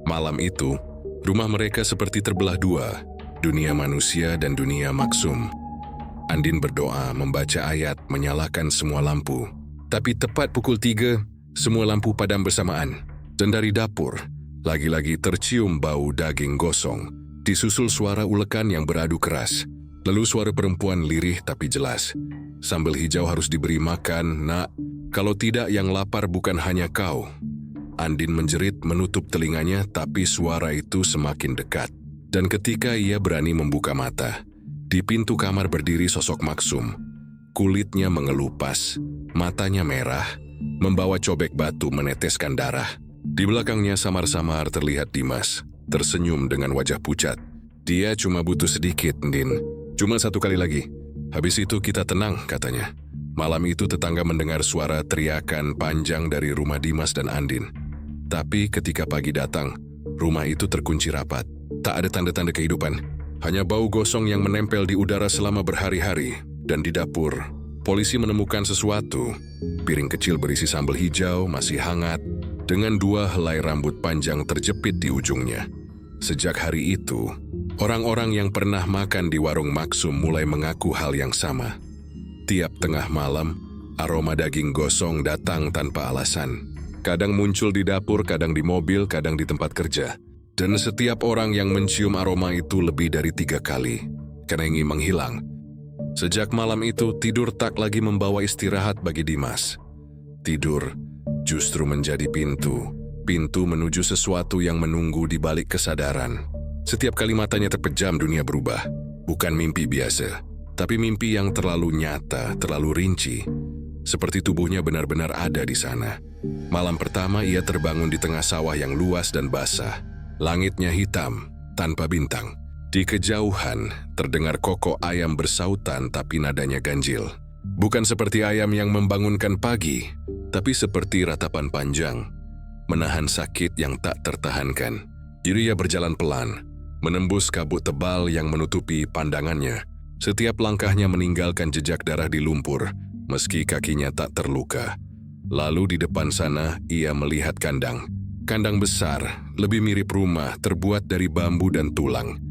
Malam itu, rumah mereka seperti terbelah dua, dunia manusia dan dunia maksum. Andin berdoa, membaca ayat, menyalakan semua lampu. Tapi tepat pukul 3, semua lampu padam bersamaan. Dan dari dapur, lagi-lagi tercium bau daging gosong, disusul suara ulekan yang beradu keras. Lalu suara perempuan lirih tapi jelas. Sambal hijau harus diberi makan, nak. Kalau tidak, yang lapar bukan hanya kau. Andin menjerit menutup telinganya, tapi suara itu semakin dekat. Dan ketika ia berani membuka mata, di pintu kamar berdiri sosok Maksum. Kulitnya mengelupas, matanya merah, membawa cobek batu meneteskan darah. Di belakangnya samar-samar terlihat Dimas, tersenyum dengan wajah pucat. Dia cuma butuh sedikit, Andin. Cuma 1 kali lagi. Habis itu kita tenang, katanya. Malam itu tetangga mendengar suara teriakan panjang dari rumah Dimas dan Andin. Tapi ketika pagi datang, rumah itu terkunci rapat. Tak ada tanda-tanda kehidupan. Hanya bau gosong yang menempel di udara selama berhari-hari. Dan di dapur, polisi menemukan sesuatu. Piring kecil berisi sambal hijau, masih hangat, dengan 2 helai rambut panjang terjepit di ujungnya. Sejak hari itu, orang-orang yang pernah makan di warung Maksum mulai mengaku hal yang sama. Tiap tengah malam, aroma daging gosong datang tanpa alasan. Kadang muncul di dapur, kadang di mobil, kadang di tempat kerja. Dan setiap orang yang mencium aroma itu lebih dari 3 kali, karena ingin menghilang. Sejak malam itu, tidur tak lagi membawa istirahat bagi Dimas. Tidur justru menjadi pintu menuju sesuatu yang menunggu di balik kesadaran. Setiap kali matanya terpejam, dunia berubah. Bukan mimpi biasa, tapi mimpi yang terlalu nyata, terlalu rinci. Seperti tubuhnya benar-benar ada di sana. Malam pertama ia terbangun di tengah sawah yang luas dan basah. Langitnya hitam, tanpa bintang. Di kejauhan, terdengar kokok ayam bersautan tapi nadanya ganjil. Bukan seperti ayam yang membangunkan pagi, tapi seperti ratapan panjang, menahan sakit yang tak tertahankan. Jadi ia berjalan pelan, menembus kabut tebal yang menutupi pandangannya. Setiap langkahnya meninggalkan jejak darah di lumpur, meski kakinya tak terluka. Lalu di depan sana, ia melihat kandang. Kandang besar, lebih mirip rumah, terbuat dari bambu dan tulang,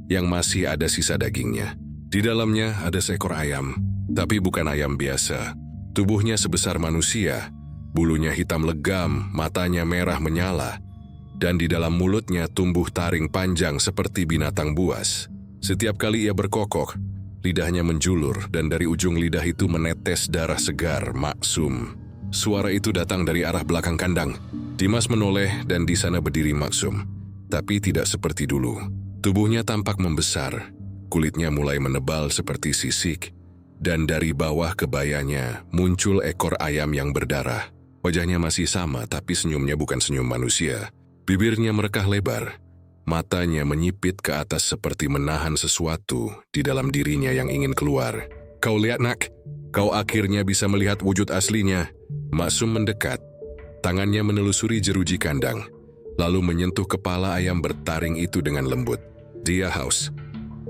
yang masih ada sisa dagingnya. Di dalamnya ada seekor ayam, tapi bukan ayam biasa. Tubuhnya sebesar manusia, bulunya hitam legam, matanya merah menyala, dan di dalam mulutnya tumbuh taring panjang seperti binatang buas. Setiap kali ia berkokok, lidahnya menjulur dan dari ujung lidah itu menetes darah segar. Maksum. Suara itu datang dari arah belakang kandang. Dimas menoleh dan di sana berdiri Maksum, tapi tidak seperti dulu. Tubuhnya tampak membesar, kulitnya mulai menebal seperti sisik, dan dari bawah kebayanya muncul ekor ayam yang berdarah. Wajahnya masih sama, tapi senyumnya bukan senyum manusia. Bibirnya merekah lebar, matanya menyipit ke atas seperti menahan sesuatu di dalam dirinya yang ingin keluar. "Kau lihat, nak, kau akhirnya bisa melihat wujud aslinya." Maksum mendekat, tangannya menelusuri jeruji kandang, lalu menyentuh kepala ayam bertaring itu dengan lembut. Dia haus,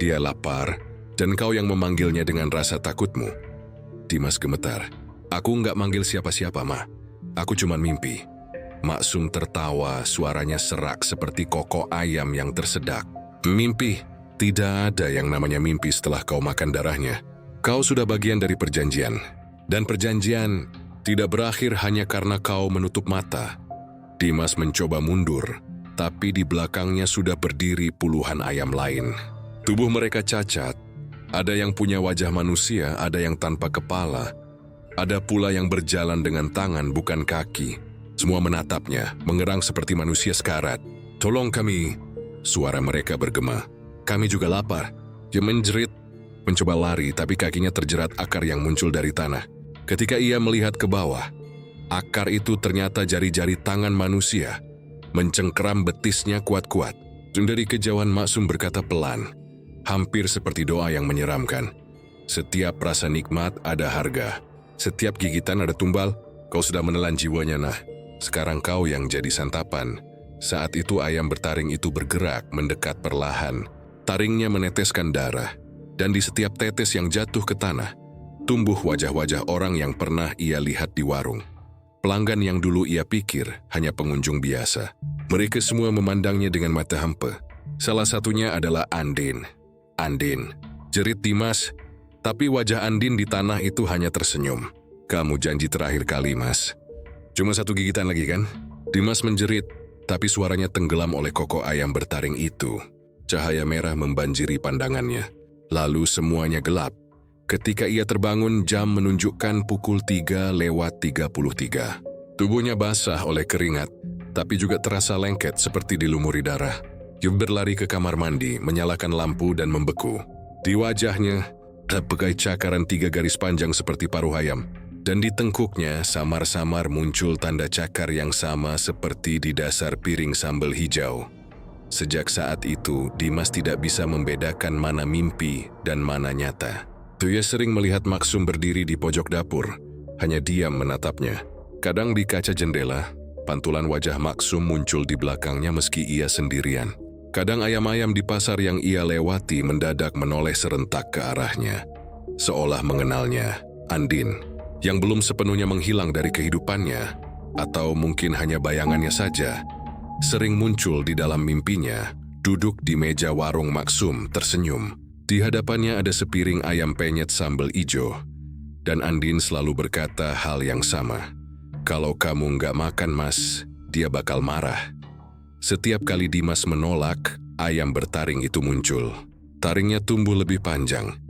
dia lapar, dan kau yang memanggilnya dengan rasa takutmu. Dimas gemetar. "Aku nggak manggil siapa-siapa, Ma. Aku cuma mimpi." Maksum tertawa, suaranya serak seperti kokok ayam yang tersedak. "Mimpi? Tidak ada yang namanya mimpi setelah kau makan darahnya. Kau sudah bagian dari perjanjian. Dan perjanjian tidak berakhir hanya karena kau menutup mata." Dimas mencoba mundur, tapi di belakangnya sudah berdiri puluhan ayam lain. Tubuh mereka cacat. Ada yang punya wajah manusia, ada yang tanpa kepala. Ada pula yang berjalan dengan tangan bukan kaki. Semua menatapnya, mengerang seperti manusia sekarat. "Tolong kami!" Suara mereka bergema. "Kami juga lapar." Dia menjerit, mencoba lari, tapi kakinya terjerat akar yang muncul dari tanah. Ketika ia melihat ke bawah, akar itu ternyata jari-jari tangan manusia, mencengkeram betisnya kuat-kuat. Dari kejauhan Maksum berkata pelan, hampir seperti doa yang menyeramkan. "Setiap rasa nikmat ada harga. Setiap gigitan ada tumbal. Kau sudah menelan jiwanya, nah. Sekarang kau yang jadi santapan." Saat itu ayam bertaring itu bergerak mendekat perlahan. Taringnya meneteskan darah, dan di setiap tetes yang jatuh ke tanah, tumbuh wajah-wajah orang yang pernah ia lihat di warung. Pelanggan yang dulu ia pikir hanya pengunjung biasa. Mereka semua memandangnya dengan mata hampa. Salah satunya adalah Andin. "Andin," jerit Dimas, tapi wajah Andin di tanah itu hanya tersenyum. "Kamu janji terakhir kali, Mas. Cuma satu gigitan lagi kan?" Dimas menjerit, tapi suaranya tenggelam oleh kokok ayam bertaring itu. Cahaya merah membanjiri pandangannya. Lalu semuanya gelap. Ketika ia terbangun, jam menunjukkan pukul 3:33. Tubuhnya basah oleh keringat, tapi juga terasa lengket seperti dilumuri darah. Dia berlari ke kamar mandi, menyalakan lampu dan membeku. Di wajahnya, terpegai cakaran 3 garis panjang seperti paruh ayam. Dan di tengkuknya, samar-samar muncul tanda cakar yang sama seperti di dasar piring sambal hijau. Sejak saat itu, Dimas tidak bisa membedakan mana mimpi dan mana nyata. Dia sering melihat Maksum berdiri di pojok dapur, hanya diam menatapnya. Kadang di kaca jendela, pantulan wajah Maksum muncul di belakangnya meski ia sendirian. Kadang ayam-ayam di pasar yang ia lewati mendadak menoleh serentak ke arahnya, seolah mengenalnya. Andin, yang belum sepenuhnya menghilang dari kehidupannya, atau mungkin hanya bayangannya saja, sering muncul di dalam mimpinya, duduk di meja warung Maksum tersenyum. Di hadapannya ada sepiring ayam penyet sambal ijo, dan Andin selalu berkata hal yang sama. "Kalau kamu nggak makan, Mas, dia bakal marah." Setiap kali Dimas menolak, ayam bertaring itu muncul. Taringnya tumbuh lebih panjang.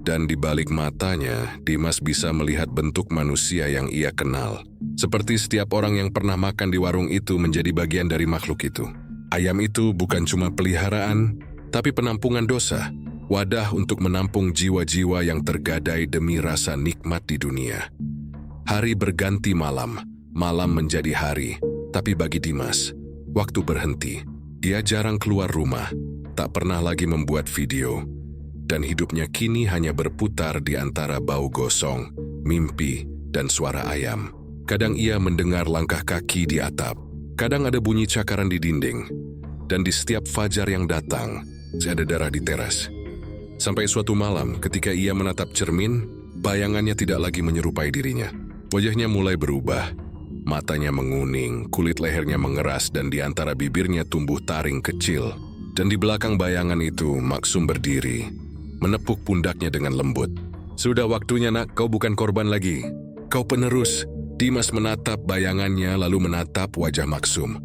Dan di balik matanya, Dimas bisa melihat bentuk manusia yang ia kenal. Seperti setiap orang yang pernah makan di warung itu menjadi bagian dari makhluk itu. Ayam itu bukan cuma peliharaan, tapi penampungan dosa. Wadah untuk menampung jiwa-jiwa yang tergadai demi rasa nikmat di dunia. Hari berganti malam, malam menjadi hari. Tapi bagi Dimas, waktu berhenti. Ia jarang keluar rumah, tak pernah lagi membuat video. Dan hidupnya kini hanya berputar di antara bau gosong, mimpi, dan suara ayam. Kadang ia mendengar langkah kaki di atap. Kadang ada bunyi cakaran di dinding. Dan di setiap fajar yang datang, ada darah di teras. Sampai suatu malam, ketika ia menatap cermin, bayangannya tidak lagi menyerupai dirinya. Wajahnya mulai berubah. Matanya menguning, kulit lehernya mengeras, dan di antara bibirnya tumbuh taring kecil. Dan di belakang bayangan itu, Maksum berdiri, menepuk pundaknya dengan lembut. Sudah waktunya nak, kau bukan korban lagi. Kau penerus. Dimas menatap bayangannya lalu menatap wajah Maksum.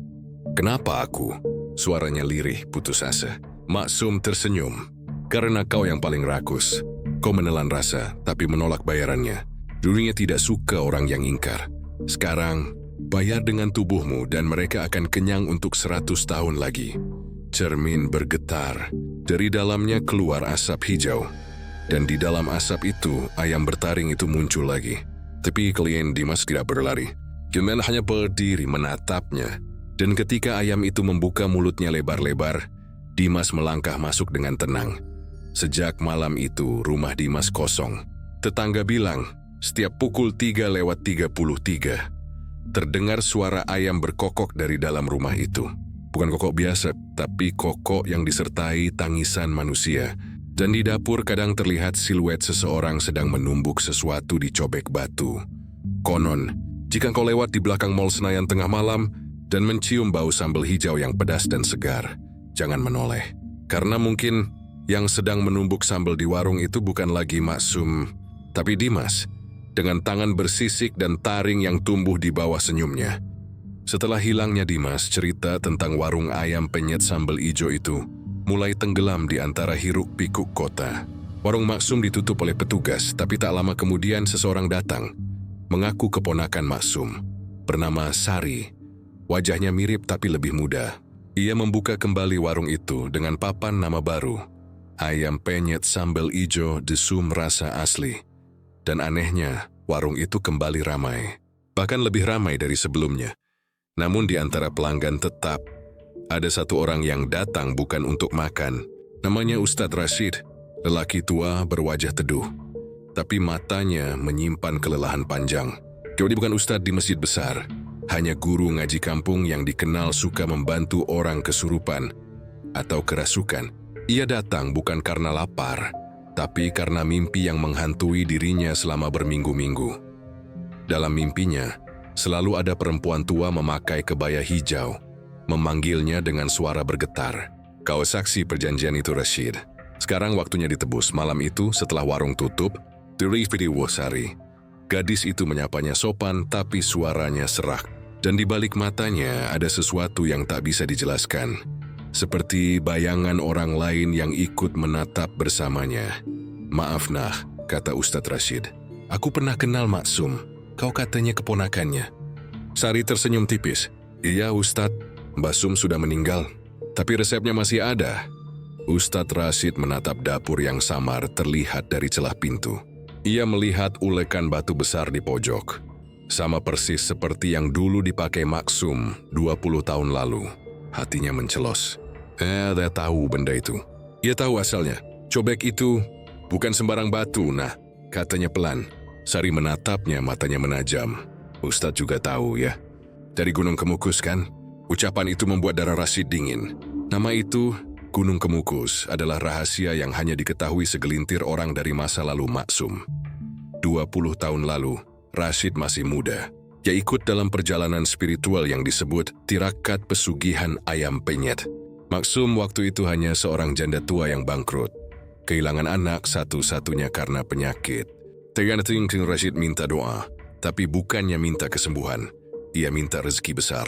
Kenapa aku? Suaranya lirih, putus asa. Maksum tersenyum. Karena kau yang paling rakus. Kau menelan rasa, tapi menolak bayarannya. Dunia tidak suka orang yang ingkar. Sekarang, bayar dengan tubuhmu dan mereka akan kenyang untuk 100 tahun lagi. Cermin bergetar. Dari dalamnya keluar asap hijau. Dan di dalam asap itu, ayam bertaring itu muncul lagi. Tapi klien Dimas tidak berlari. Kemen hanya berdiri menatapnya. Dan ketika ayam itu membuka mulutnya lebar-lebar, Dimas melangkah masuk dengan tenang. Sejak malam itu, rumah Dimas kosong. Tetangga bilang, setiap pukul 3:33, terdengar suara ayam berkokok dari dalam rumah itu. Bukan kokok biasa, tapi kokok yang disertai tangisan manusia. Dan di dapur kadang terlihat siluet seseorang sedang menumbuk sesuatu di cobek batu. Konon, jika kau lewat di belakang Mall Senayan tengah malam dan mencium bau sambal hijau yang pedas dan segar, jangan menoleh. Karena mungkin yang sedang menumbuk sambal di warung itu bukan lagi Maksum, tapi Dimas, dengan tangan bersisik dan taring yang tumbuh di bawah senyumnya. Setelah hilangnya Dimas, cerita tentang warung ayam penyet sambal ijo itu mulai tenggelam di antara hiruk-pikuk kota. Warung Maksum ditutup oleh petugas, tapi tak lama kemudian seseorang datang, mengaku keponakan Maksum, bernama Sari. Wajahnya mirip tapi lebih muda. Ia membuka kembali warung itu dengan papan nama baru, Ayam Penyet Sambal Ijo Desum Rasa Asli. Dan anehnya, warung itu kembali ramai. Bahkan lebih ramai dari sebelumnya. Namun di antara pelanggan tetap, ada satu orang yang datang bukan untuk makan. Namanya Ustadz Rashid, lelaki tua berwajah teduh. Tapi matanya menyimpan kelelahan panjang. Dia bukan ustadz di masjid besar, hanya guru ngaji kampung yang dikenal suka membantu orang kesurupan atau kerasukan. Ia datang bukan karena lapar, tapi karena mimpi yang menghantui dirinya selama berminggu-minggu. Dalam mimpinya, selalu ada perempuan tua memakai kebaya hijau, memanggilnya dengan suara bergetar. Kau saksi perjanjian itu, Rashid. Sekarang waktunya ditebus. Malam itu setelah warung tutup, dari video Sari, gadis itu menyapanya sopan tapi suaranya serak. Dan di balik matanya ada sesuatu yang tak bisa dijelaskan. Seperti bayangan orang lain yang ikut menatap bersamanya. Maaf nah, kata Ustadz Rashid. Aku pernah kenal Maksum. Kau katanya keponakannya. Sari tersenyum tipis. Iya Ustadz. Mbak Sum sudah meninggal, tapi resepnya masih ada. Ustadz Rashid menatap dapur yang samar terlihat dari celah pintu. Ia melihat ulekan batu besar di pojok. Sama persis seperti yang dulu dipakai Maksum 20 tahun lalu. Hatinya mencelos. Dia tahu benda itu. Ia tahu asalnya. Cobek itu bukan sembarang batu, nah, katanya pelan. Sari menatapnya, matanya menajam. Ustadz juga tahu ya. Dari Gunung Kemukus kan? Ucapan itu membuat darah Rashid dingin. Nama itu, Gunung Kemukus, adalah rahasia yang hanya diketahui segelintir orang dari masa lalu Maksum. 20 tahun lalu, Rashid masih muda. Ia ikut dalam perjalanan spiritual yang disebut Tirakat Pesugihan Ayam Penyet. Maksum waktu itu hanya seorang janda tua yang bangkrut. Kehilangan anak satu-satunya karena penyakit. Tergantung Rashid minta doa, tapi bukannya minta kesembuhan. Ia minta rezeki besar.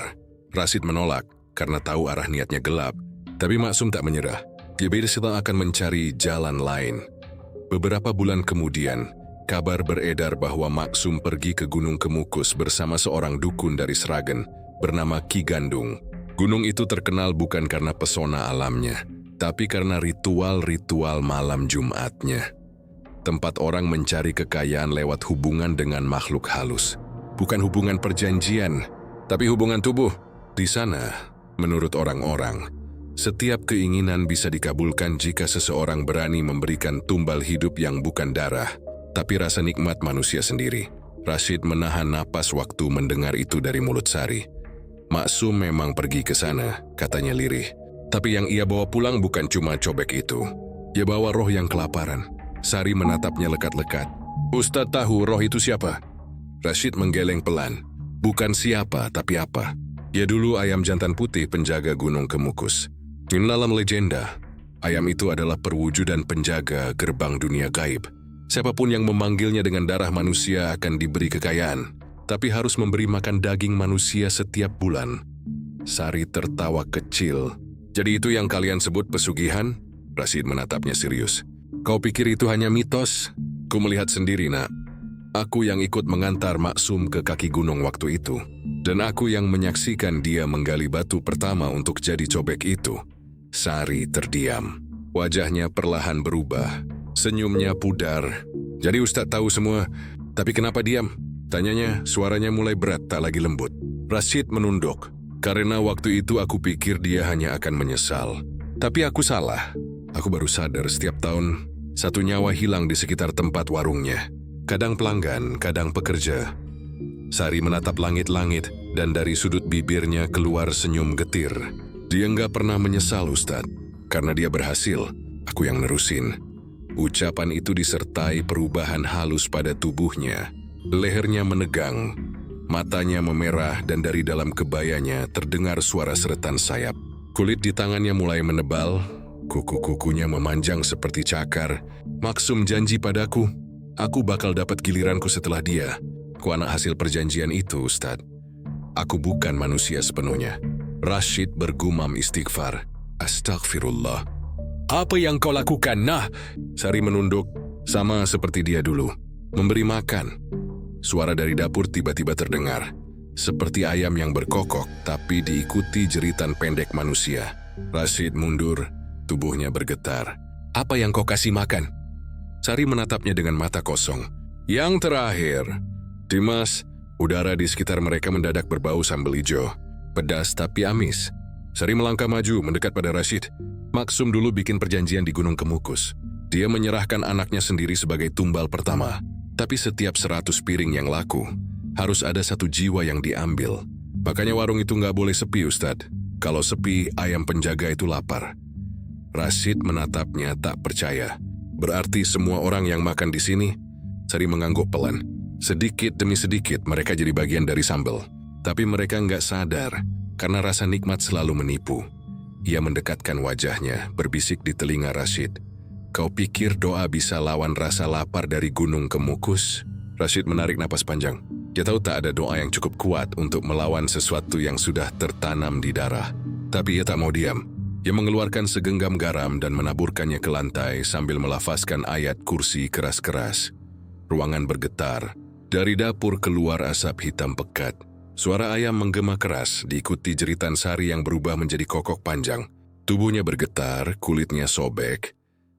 Rashid menolak, karena tahu arah niatnya gelap. Tapi Maksum tak menyerah. Dia berusaha akan mencari jalan lain. Beberapa bulan kemudian, kabar beredar bahwa Maksum pergi ke Gunung Kemukus bersama seorang dukun dari Sragen bernama Ki Gandung. Gunung itu terkenal bukan karena pesona alamnya, tapi karena ritual-ritual malam Jumatnya. Tempat orang mencari kekayaan lewat hubungan dengan makhluk halus. Bukan hubungan perjanjian, tapi hubungan tubuh. Di sana, menurut orang-orang, setiap keinginan bisa dikabulkan jika seseorang berani memberikan tumbal hidup yang bukan darah, tapi rasa nikmat manusia sendiri. Rashid menahan napas waktu mendengar itu dari mulut Sari. Maksum memang pergi ke sana, katanya lirih. Tapi yang ia bawa pulang bukan cuma cobek itu. Ia bawa roh yang kelaparan. Sari menatapnya lekat-lekat. Ustadz tahu roh itu siapa? Rashid menggeleng pelan. Bukan siapa, tapi apa. Ia dulu ayam jantan putih penjaga Gunung Kemukus. Dalam legenda, ayam itu adalah perwujudan penjaga gerbang dunia gaib. Siapapun yang memanggilnya dengan darah manusia akan diberi kekayaan, tapi harus memberi makan daging manusia setiap bulan. Sari tertawa kecil. Jadi itu yang kalian sebut pesugihan? Rashid menatapnya serius. Kau pikir itu hanya mitos? Ku melihat sendiri, nak. Aku yang ikut mengantar Maksum ke kaki gunung waktu itu. Dan aku yang menyaksikan dia menggali batu pertama untuk jadi cobek itu. Sari terdiam. Wajahnya perlahan berubah. Senyumnya pudar. Jadi Ustadz tahu semua, tapi kenapa diam? Tanyanya, suaranya mulai berat, tak lagi lembut. Rashid menunduk. Karena waktu itu aku pikir dia hanya akan menyesal. Tapi aku salah. Aku baru sadar setiap tahun, satu nyawa hilang di sekitar tempat warungnya. Kadang pelanggan, kadang pekerja. Sari menatap langit-langit, dan dari sudut bibirnya keluar senyum getir. Dia nggak pernah menyesal, Ustadz. Karena dia berhasil, aku yang nerusin. Ucapan itu disertai perubahan halus pada tubuhnya. Lehernya menegang, matanya memerah, dan dari dalam kebayanya terdengar suara seretan sayap. Kulit di tangannya mulai menebal, kuku-kukunya memanjang seperti cakar. Maksum janji padaku, aku bakal dapat giliranku setelah dia. Ku anak hasil perjanjian itu, Ustadz. Aku bukan manusia sepenuhnya. Rashid bergumam istighfar. Astagfirullah. Apa yang kau lakukan, nah? Sari menunduk, sama seperti dia dulu. Memberi makan. Suara dari dapur tiba-tiba terdengar. Seperti ayam yang berkokok, tapi diikuti jeritan pendek manusia. Rashid mundur, tubuhnya bergetar. Apa yang kau kasih makan? Sari menatapnya dengan mata kosong. Yang terakhir. Dimas, udara di sekitar mereka mendadak berbau sambal hijau. Pedas tapi amis. Sari melangkah maju mendekat pada Rashid. Maksum dulu bikin perjanjian di Gunung Kemukus. Dia menyerahkan anaknya sendiri sebagai tumbal pertama. Tapi setiap 100 piring yang laku, harus ada satu jiwa yang diambil. Makanya warung itu nggak boleh sepi, Ustadz. Kalau sepi, ayam penjaga itu lapar. Rashid menatapnya tak percaya. Berarti semua orang yang makan di sini? Sari mengangguk pelan. Sedikit demi sedikit mereka jadi bagian dari sambal. Tapi mereka nggak sadar, karena rasa nikmat selalu menipu. Ia mendekatkan wajahnya, berbisik di telinga Rashid. Kau pikir doa bisa lawan rasa lapar dari Gunung Kemukus? Rashid menarik napas panjang. Dia tahu tak ada doa yang cukup kuat untuk melawan sesuatu yang sudah tertanam di darah. Tapi ia tak mau diam. Ia mengeluarkan segenggam garam dan menaburkannya ke lantai sambil melafazkan ayat kursi keras-keras. Ruangan bergetar. Dari dapur keluar asap hitam pekat. Suara ayam menggema keras diikuti jeritan Sari yang berubah menjadi kokok panjang. Tubuhnya bergetar, kulitnya sobek.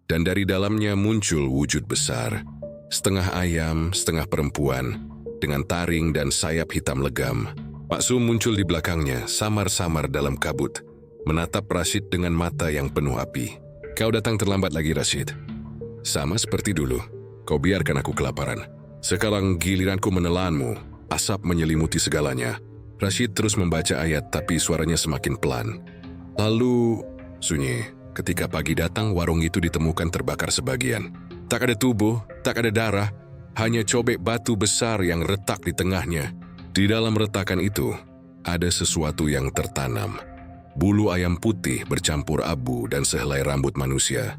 Dan dari dalamnya muncul wujud besar. Setengah ayam, setengah perempuan. Dengan taring dan sayap hitam legam. Maksum muncul di belakangnya, samar-samar dalam kabut. Menatap Rashid dengan mata yang penuh api. Kau datang terlambat lagi, Rashid. Sama seperti dulu. Kau biarkan aku kelaparan. Sekarang giliranku menelanmu. Asap menyelimuti segalanya. Rashid terus membaca ayat tapi suaranya semakin pelan. Lalu, sunyi. Ketika pagi datang, warung itu ditemukan terbakar sebagian. Tak ada tubuh, tak ada darah. Hanya cobek batu besar yang retak di tengahnya. Di dalam retakan itu, ada sesuatu yang tertanam. Bulu ayam putih bercampur abu dan sehelai rambut manusia.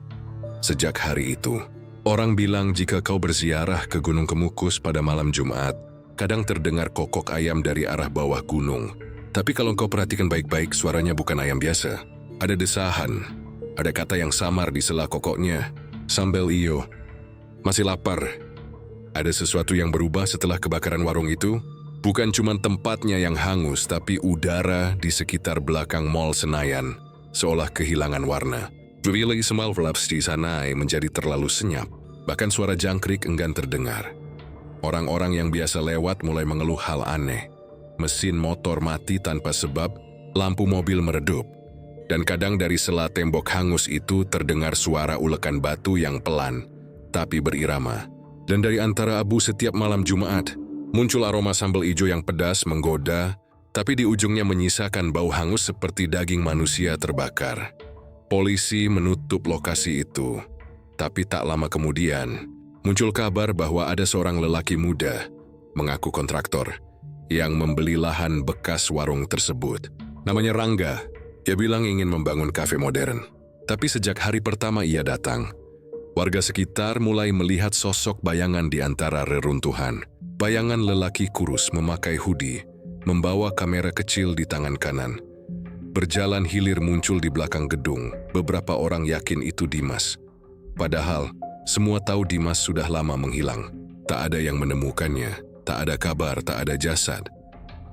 Sejak hari itu, orang bilang jika kau berziarah ke Gunung Kemukus pada malam Jumat, kadang terdengar kokok ayam dari arah bawah gunung. Tapi kalau kau perhatikan baik-baik, suaranya bukan ayam biasa. Ada desahan, ada kata yang samar di sela kokoknya. Sambal iyo. Masih lapar. Ada sesuatu yang berubah setelah kebakaran warung itu. Bukan cuma tempatnya yang hangus, tapi udara di sekitar belakang Mall Senayan seolah kehilangan warna. Bila Ismail Verlaps di sana menjadi terlalu senyap, bahkan suara jangkrik enggan terdengar. Orang-orang yang biasa lewat mulai mengeluh hal aneh. Mesin motor mati tanpa sebab, lampu mobil meredup. Dan kadang dari sela tembok hangus itu terdengar suara ulekan batu yang pelan, tapi berirama. Dan dari antara abu setiap malam Jumat, muncul aroma sambal ijo yang pedas menggoda, tapi di ujungnya menyisakan bau hangus seperti daging manusia terbakar. Polisi menutup lokasi itu, tapi tak lama kemudian, muncul kabar bahwa ada seorang lelaki muda, mengaku kontraktor, yang membeli lahan bekas warung tersebut. Namanya Rangga. Ia bilang ingin membangun kafe modern. Tapi sejak hari pertama ia datang, warga sekitar mulai melihat sosok bayangan di antara reruntuhan. Bayangan lelaki kurus memakai hoodie, membawa kamera kecil di tangan kanan. Berjalan hilir muncul di belakang gedung. Beberapa orang yakin itu Dimas. Padahal, semua tahu Dimas sudah lama menghilang. Tak ada yang menemukannya, tak ada kabar, tak ada jasad.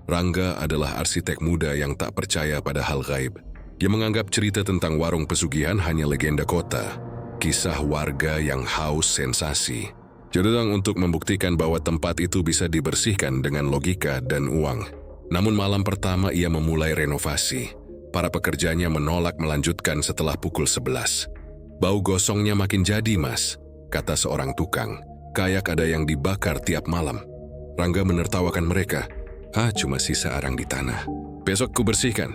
Rangga adalah arsitek muda yang tak percaya pada hal gaib. Dia menganggap cerita tentang warung pesugihan hanya legenda kota. Kisah warga yang haus sensasi. Dia datang untuk membuktikan bahwa tempat itu bisa dibersihkan dengan logika dan uang. Namun malam pertama ia memulai renovasi. Para pekerjanya menolak melanjutkan setelah pukul 11. Bau gosongnya makin jadi, Mas, kata seorang tukang. Kayak ada yang dibakar tiap malam. Rangga menertawakan mereka. Cuma sisa arang di tanah. Besok ku bersihkan.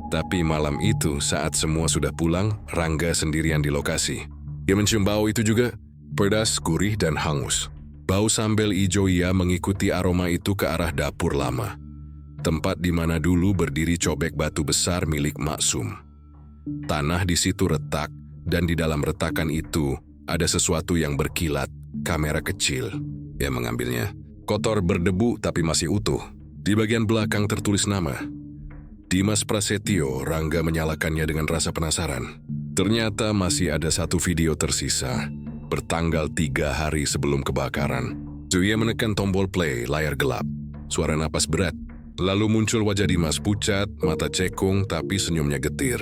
Tapi malam itu saat semua sudah pulang, Rangga sendirian di lokasi. Ia mencium bau itu juga. Pedas, gurih, dan hangus. Bau sambal ijo ia mengikuti aroma itu ke arah dapur lama. Tempat di mana dulu berdiri cobek batu besar milik Maksum. Tanah di situ retak, dan di dalam retakan itu ada sesuatu yang berkilat, kamera kecil. Ia mengambilnya. Kotor berdebu tapi masih utuh. Di bagian belakang tertulis nama. Dimas Prasetyo. Rangga menyalakannya dengan rasa penasaran. Ternyata masih ada satu video tersisa, bertanggal 3 hari sebelum kebakaran. Ia menekan tombol play, layar gelap. Suara napas berat. Lalu muncul wajah Dimas pucat, mata cekung, tapi senyumnya getir.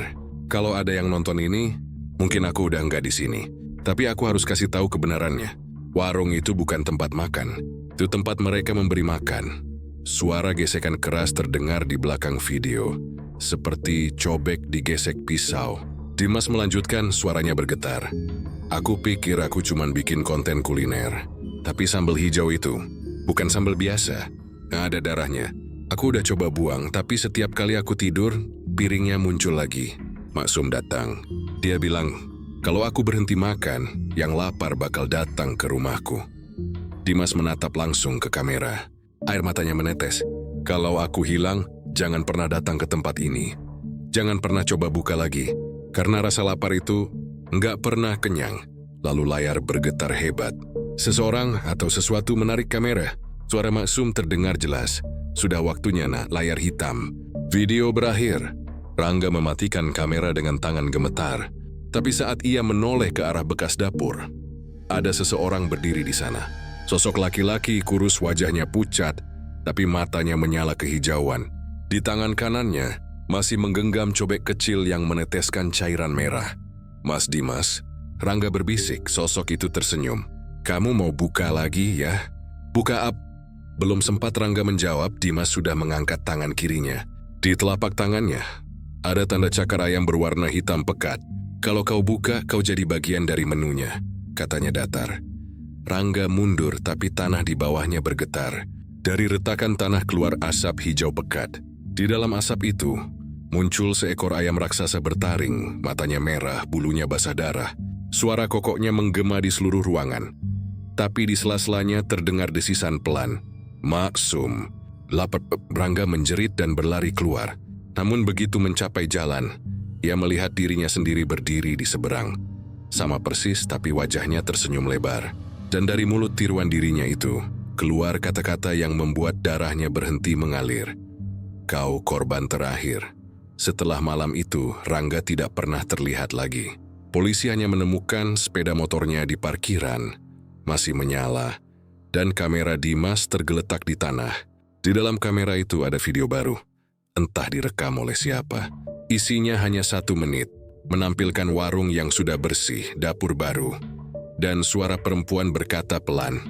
Kalau ada yang nonton ini, mungkin aku udah enggak di sini. Tapi aku harus kasih tahu kebenarannya. Warung itu bukan tempat makan. Itu tempat mereka memberi makan. Suara gesekan keras terdengar di belakang video. Seperti cobek digesek pisau. Dimas melanjutkan, suaranya bergetar. Aku pikir aku cuman bikin konten kuliner. Tapi sambal hijau itu bukan sambal biasa. Nggak ada darahnya. Aku udah coba buang, tapi setiap kali aku tidur, piringnya muncul lagi. Maksum datang. Dia bilang, kalau aku berhenti makan, yang lapar bakal datang ke rumahku. Dimas menatap langsung ke kamera. Air matanya menetes. Kalau aku hilang, jangan pernah datang ke tempat ini. Jangan pernah coba buka lagi. Karena rasa lapar itu nggak pernah kenyang. Lalu layar bergetar hebat. Seseorang atau sesuatu menarik kamera. Suara Maksum terdengar jelas. Sudah waktunya, nak, layar hitam. Video berakhir. Rangga mematikan kamera dengan tangan gemetar. Tapi saat ia menoleh ke arah bekas dapur, ada seseorang berdiri di sana. Sosok laki-laki kurus, wajahnya pucat, tapi matanya menyala kehijauan. Di tangan kanannya masih menggenggam cobek kecil yang meneteskan cairan merah. Mas Dimas, Rangga berbisik. Sosok itu tersenyum. Kamu mau buka lagi ya? Buka apa? Belum sempat Rangga menjawab, Dimas sudah mengangkat tangan kirinya. Di telapak tangannya ada tanda cakar ayam berwarna hitam pekat. Kalau kau buka, kau jadi bagian dari menunya, katanya datar. Rangga mundur, tapi tanah di bawahnya bergetar. Dari retakan tanah keluar asap hijau pekat. Di dalam asap itu muncul seekor ayam raksasa bertaring, matanya merah, bulunya basah darah. Suara kokoknya menggema di seluruh ruangan. Tapi di sela-selanya terdengar desisan pelan. Maksum. Rangga menjerit dan berlari keluar. Namun begitu mencapai jalan, ia melihat dirinya sendiri berdiri di seberang. Sama persis, tapi wajahnya tersenyum lebar. Dan dari mulut tiruan dirinya itu, keluar kata-kata yang membuat darahnya berhenti mengalir. kau korban terakhir. Setelah malam itu, Rangga tidak pernah terlihat lagi. Polisi hanya menemukan sepeda motornya di parkiran, masih menyala, dan kamera Dimas tergeletak di tanah. Di dalam kamera itu ada video baru, entah direkam oleh siapa. Isinya hanya 1 menit, menampilkan warung yang sudah bersih, dapur baru, dan suara perempuan berkata pelan,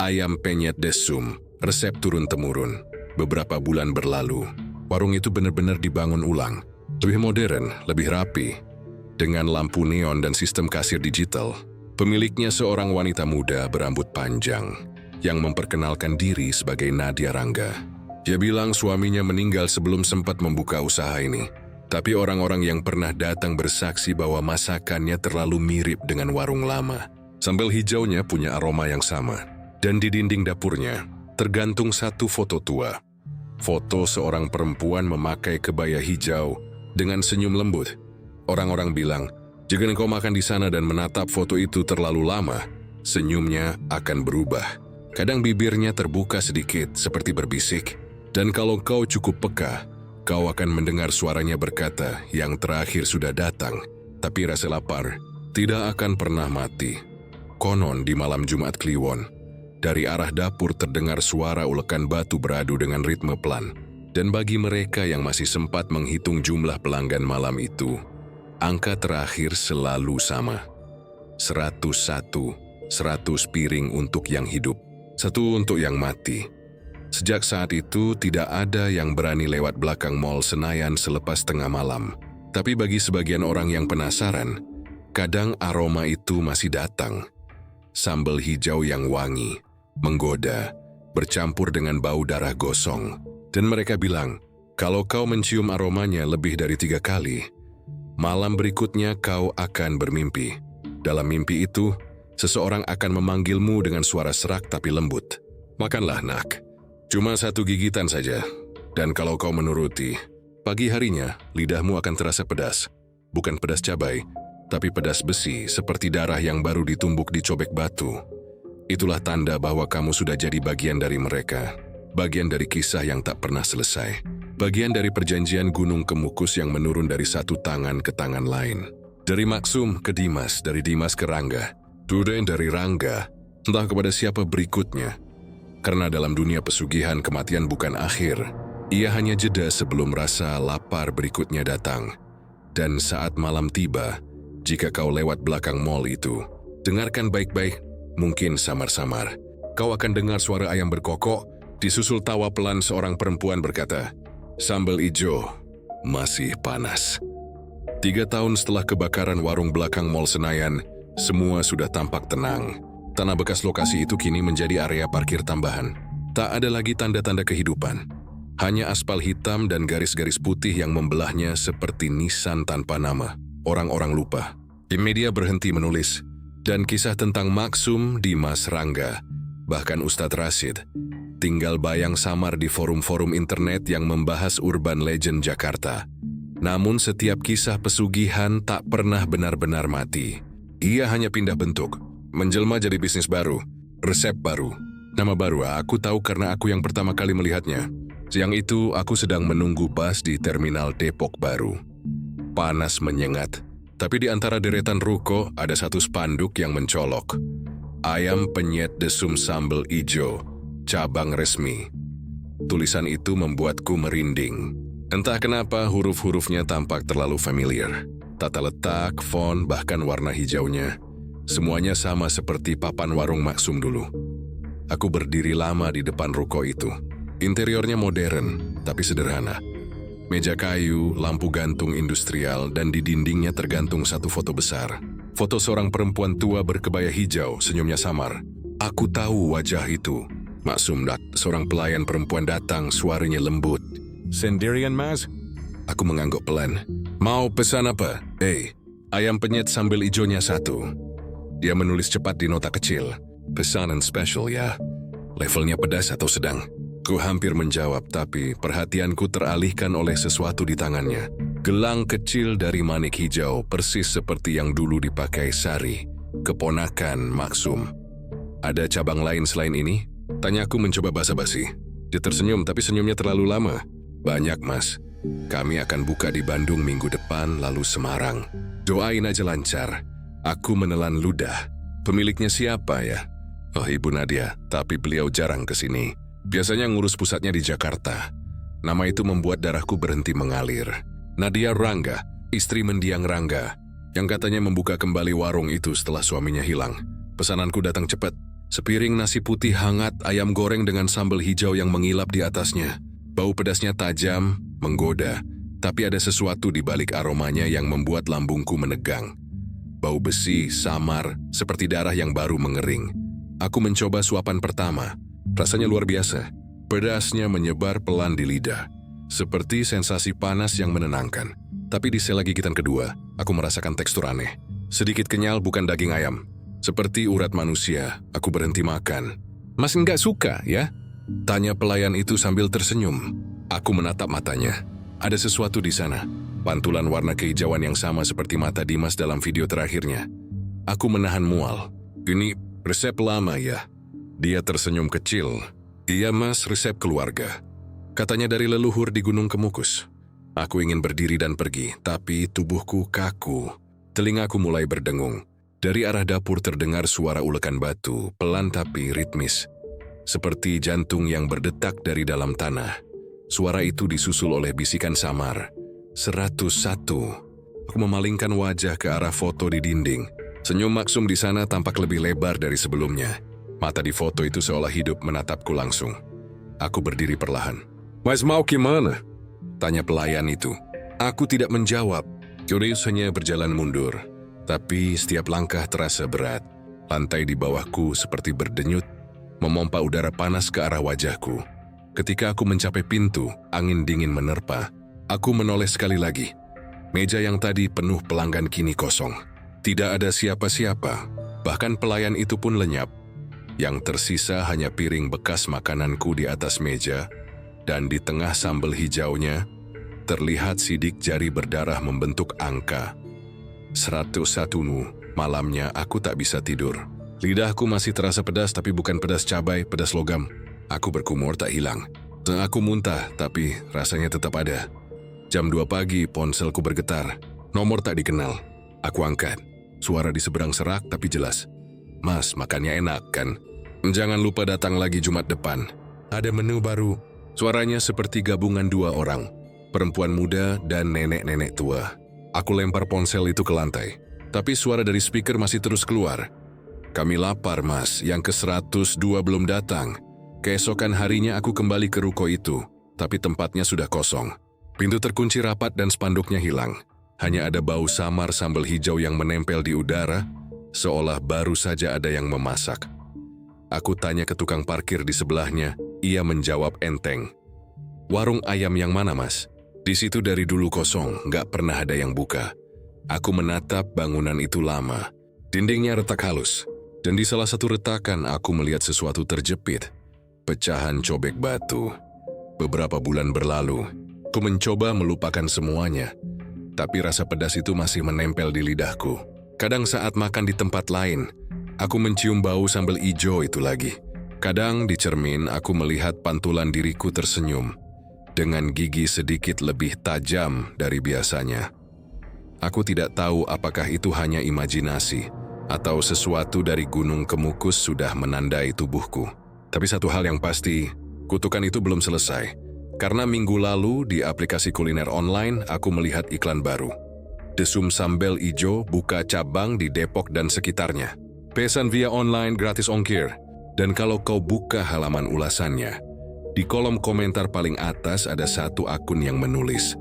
"Ayam penyet desum, resep turun-temurun." Beberapa bulan berlalu, warung itu benar-benar dibangun ulang. Lebih modern, lebih rapi, dengan lampu neon dan sistem kasir digital. Pemiliknya seorang wanita muda berambut panjang yang memperkenalkan diri sebagai Nadia Rangga. Dia bilang suaminya meninggal sebelum sempat membuka usaha ini. Tapi orang-orang yang pernah datang bersaksi bahwa masakannya terlalu mirip dengan warung lama. Sambal hijaunya punya aroma yang sama. Dan di dinding dapurnya tergantung 1 foto tua. Foto seorang perempuan memakai kebaya hijau dengan senyum lembut. Orang-orang bilang, jika engkau makan di sana dan menatap foto itu terlalu lama, senyumnya akan berubah. Kadang bibirnya terbuka sedikit seperti berbisik. Dan kalau kau cukup peka, kau akan mendengar suaranya berkata, yang terakhir sudah datang, tapi rasa lapar tidak akan pernah mati. Konon di malam Jumat Kliwon, dari arah dapur terdengar suara ulekan batu beradu dengan ritme pelan. Dan bagi mereka yang masih sempat menghitung jumlah pelanggan malam itu, angka terakhir selalu sama. 101, 100 piring untuk yang hidup, 1 untuk yang mati. Sejak saat itu, tidak ada yang berani lewat belakang Mall Senayan selepas tengah malam. Tapi bagi sebagian orang yang penasaran, kadang aroma itu masih datang. Sambal hijau yang wangi, menggoda, bercampur dengan bau darah gosong. Dan mereka bilang, kalau kau mencium aromanya lebih dari 3 kali, malam berikutnya kau akan bermimpi. Dalam mimpi itu, seseorang akan memanggilmu dengan suara serak tapi lembut. Makanlah nak, cuma 1 gigitan saja. Dan kalau kau menuruti, pagi harinya lidahmu akan terasa pedas. Bukan pedas cabai, tapi pedas besi seperti darah yang baru ditumbuk di cobek batu. Itulah tanda bahwa kamu sudah jadi bagian dari mereka. Bagian dari kisah yang tak pernah selesai. Bagian dari perjanjian Gunung Kemukus yang menurun dari 1 tangan ke tangan lain. Dari Maksum ke Dimas, dari Dimas ke Rangga. Kemudian dari Rangga, entah kepada siapa berikutnya. Karena dalam dunia pesugihan kematian bukan akhir. Ia hanya jeda sebelum rasa lapar berikutnya datang. Dan saat malam tiba, jika kau lewat belakang mall itu, dengarkan baik-baik, mungkin samar-samar. Kau akan dengar suara ayam berkokok, disusul tawa pelan seorang perempuan berkata, "Sambal ijo masih panas." 3 tahun setelah kebakaran warung belakang Mall Senayan, semua sudah tampak tenang. Tanah bekas lokasi itu kini menjadi area parkir tambahan. Tak ada lagi tanda-tanda kehidupan. Hanya aspal hitam dan garis-garis putih yang membelahnya seperti nisan tanpa nama. Orang-orang lupa. Tim media berhenti menulis. Dan kisah tentang Maksum, Dimas, Rangga, bahkan Ustadz Rashid, tinggal bayang samar di forum-forum internet yang membahas urban legend Jakarta. Namun setiap kisah pesugihan tak pernah benar-benar mati. Ia hanya pindah bentuk, menjelma jadi bisnis baru, resep baru, nama baru. Aku tahu karena aku yang pertama kali melihatnya. Siang itu aku sedang menunggu bus di terminal Depok Baru. Panas menyengat, tapi di antara deretan ruko ada 1 spanduk yang mencolok. Ayam penyet desum sambal ijo, cabang resmi. Tulisan itu membuatku merinding. Entah kenapa huruf-hurufnya tampak terlalu familiar. Tata letak, font, bahkan warna hijaunya. Semuanya sama seperti papan warung Maksum dulu. Aku berdiri lama di depan ruko itu. Interiornya modern, tapi sederhana. Meja kayu, lampu gantung industrial, dan di dindingnya tergantung 1 foto besar. Foto seorang perempuan tua berkebaya hijau, senyumnya samar. Aku tahu wajah itu. Maksum, seorang pelayan perempuan datang, suaranya lembut. "Sendirian, Mas?" Aku mengangguk pelan. "Mau pesan apa?" Ayam penyet sambal ijonya 1. Dia menulis cepat di nota kecil. "Pesanan special ya. Levelnya pedas atau sedang?" Ku hampir menjawab, tapi perhatianku teralihkan oleh sesuatu di tangannya. Gelang kecil dari manik hijau, persis seperti yang dulu dipakai Sari, keponakan Maksum. "Ada cabang lain selain ini?" Tanyaku mencoba basa-basi. Dia tersenyum, tapi senyumnya terlalu lama. Banyak, Mas. Kami akan buka di Bandung minggu depan, lalu Semarang. Doain aja lancar. Aku menelan ludah. Pemiliknya siapa ya? Oh, Ibu Nadia, tapi beliau jarang ke sini. Biasanya ngurus pusatnya di Jakarta. Nama itu membuat darahku berhenti mengalir. Nadia Rangga, istri mendiang Rangga, yang katanya membuka kembali warung itu setelah suaminya hilang. Pesananku datang cepat. Sepiring nasi putih hangat, ayam goreng dengan sambal hijau yang mengilap di atasnya. Bau pedasnya tajam, menggoda, tapi ada sesuatu di balik aromanya yang membuat lambungku menegang. Bau besi, samar, seperti darah yang baru mengering. Aku mencoba suapan pertama. Rasanya luar biasa. Pedasnya menyebar pelan di lidah, seperti sensasi panas yang menenangkan. Tapi di sela gigitan kedua, aku merasakan tekstur aneh. Sedikit kenyal, bukan daging ayam. Seperti urat manusia, aku berhenti makan. Mas nggak suka, ya? Tanya pelayan itu sambil tersenyum. Aku menatap matanya. Ada sesuatu di sana. Pantulan warna kehijauan yang sama seperti mata Dimas dalam video terakhirnya. Aku menahan mual. Ini resep lama ya? Dia tersenyum kecil. Iya Mas, resep keluarga. Katanya dari leluhur di Gunung Kemukus. Aku ingin berdiri dan pergi, tapi tubuhku kaku. Telingaku mulai berdengung. Dari arah dapur terdengar suara ulekan batu, pelan tapi ritmis. Seperti jantung yang berdetak dari dalam tanah. Suara itu disusul oleh bisikan samar. 101. Aku memalingkan wajah ke arah foto di dinding. Senyum maksum di sana tampak lebih lebar dari sebelumnya. Mata di foto itu seolah hidup menatapku langsung. Aku berdiri perlahan. Mas mau gimana? Tanya pelayan itu. Aku tidak menjawab. Curious hanya berjalan mundur. Tapi setiap langkah terasa berat. Lantai di bawahku seperti berdenyut, memompa udara panas ke arah wajahku. Ketika aku mencapai pintu, angin dingin menerpa. Aku menoleh sekali lagi. Meja yang tadi penuh pelanggan kini kosong. Tidak ada siapa-siapa. Bahkan pelayan itu pun lenyap. Yang tersisa hanya piring bekas makananku di atas meja, dan di tengah sambal hijaunya, terlihat sidik jari berdarah membentuk angka. 101. Malamnya aku tak bisa tidur. Lidahku masih terasa pedas, tapi bukan pedas cabai, pedas logam. Aku berkumur tak hilang. Aku muntah, tapi rasanya tetap ada. Jam 2 pagi, ponselku bergetar. Nomor tak dikenal. Aku angkat. Suara di seberang serak, tapi jelas. Mas, makannya enak, kan? Jangan lupa datang lagi Jumat depan. Ada menu baru. Suaranya seperti gabungan dua orang. Perempuan muda dan nenek-nenek tua. Aku lempar ponsel itu ke lantai. Tapi suara dari speaker masih terus keluar. Kami lapar, Mas. Yang ke-102 belum datang. Keesokan harinya aku kembali ke ruko itu. Tapi tempatnya sudah kosong. Pintu terkunci rapat dan spanduknya hilang. Hanya ada bau samar sambal hijau yang menempel di udara, seolah baru saja ada yang memasak. Aku tanya ke tukang parkir di sebelahnya, ia menjawab enteng. Warung ayam yang mana, Mas? Di situ dari dulu kosong, nggak pernah ada yang buka. Aku menatap bangunan itu lama. Dindingnya retak halus, dan di salah satu retakan aku melihat sesuatu terjepit. Pecahan cobek batu. Beberapa bulan berlalu, aku mencoba melupakan semuanya. Tapi rasa pedas itu masih menempel di lidahku. Kadang saat makan di tempat lain, aku mencium bau sambal ijo itu lagi. Kadang di cermin aku melihat pantulan diriku tersenyum, dengan gigi sedikit lebih tajam dari biasanya. Aku tidak tahu apakah itu hanya imajinasi, atau sesuatu dari Gunung Kemukus sudah menandai tubuhku. Tapi satu hal yang pasti, kutukan itu belum selesai. Karena minggu lalu di aplikasi kuliner online aku melihat iklan baru. Desum Sambal Ijo buka cabang di Depok dan sekitarnya. Pesan via online gratis ongkir. Dan kalau kau buka halaman ulasannya, di kolom komentar paling atas ada satu akun yang menulis,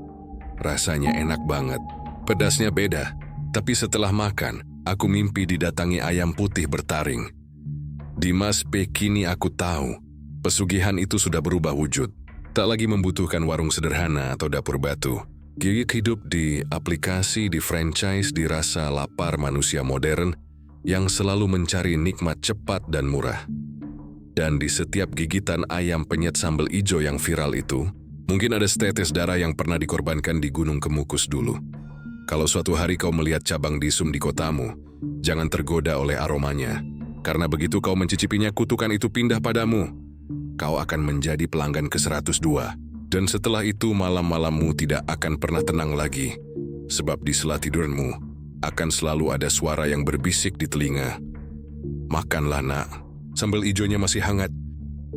rasanya enak banget, pedasnya beda, tapi setelah makan, aku mimpi didatangi ayam putih bertaring. Dimas P. Kini aku tahu, pesugihan itu sudah berubah wujud. Tak lagi membutuhkan warung sederhana atau dapur batu. Gigit hidup di aplikasi, di franchise, dirasa lapar manusia modern yang selalu mencari nikmat cepat dan murah. Dan di setiap gigitan ayam penyet sambal ijo yang viral itu, mungkin ada setetes darah yang pernah dikorbankan di Gunung Kemukus dulu. Kalau suatu hari kau melihat cabang disum di kotamu, jangan tergoda oleh aromanya. Karena begitu kau mencicipinya, kutukan itu pindah padamu. Kau akan menjadi pelanggan ke-102. Dan setelah itu malam-malammu tidak akan pernah tenang lagi, sebab di sela tidurmu akan selalu ada suara yang berbisik di telinga. Makanlah nak, sambal ijonya masih hangat.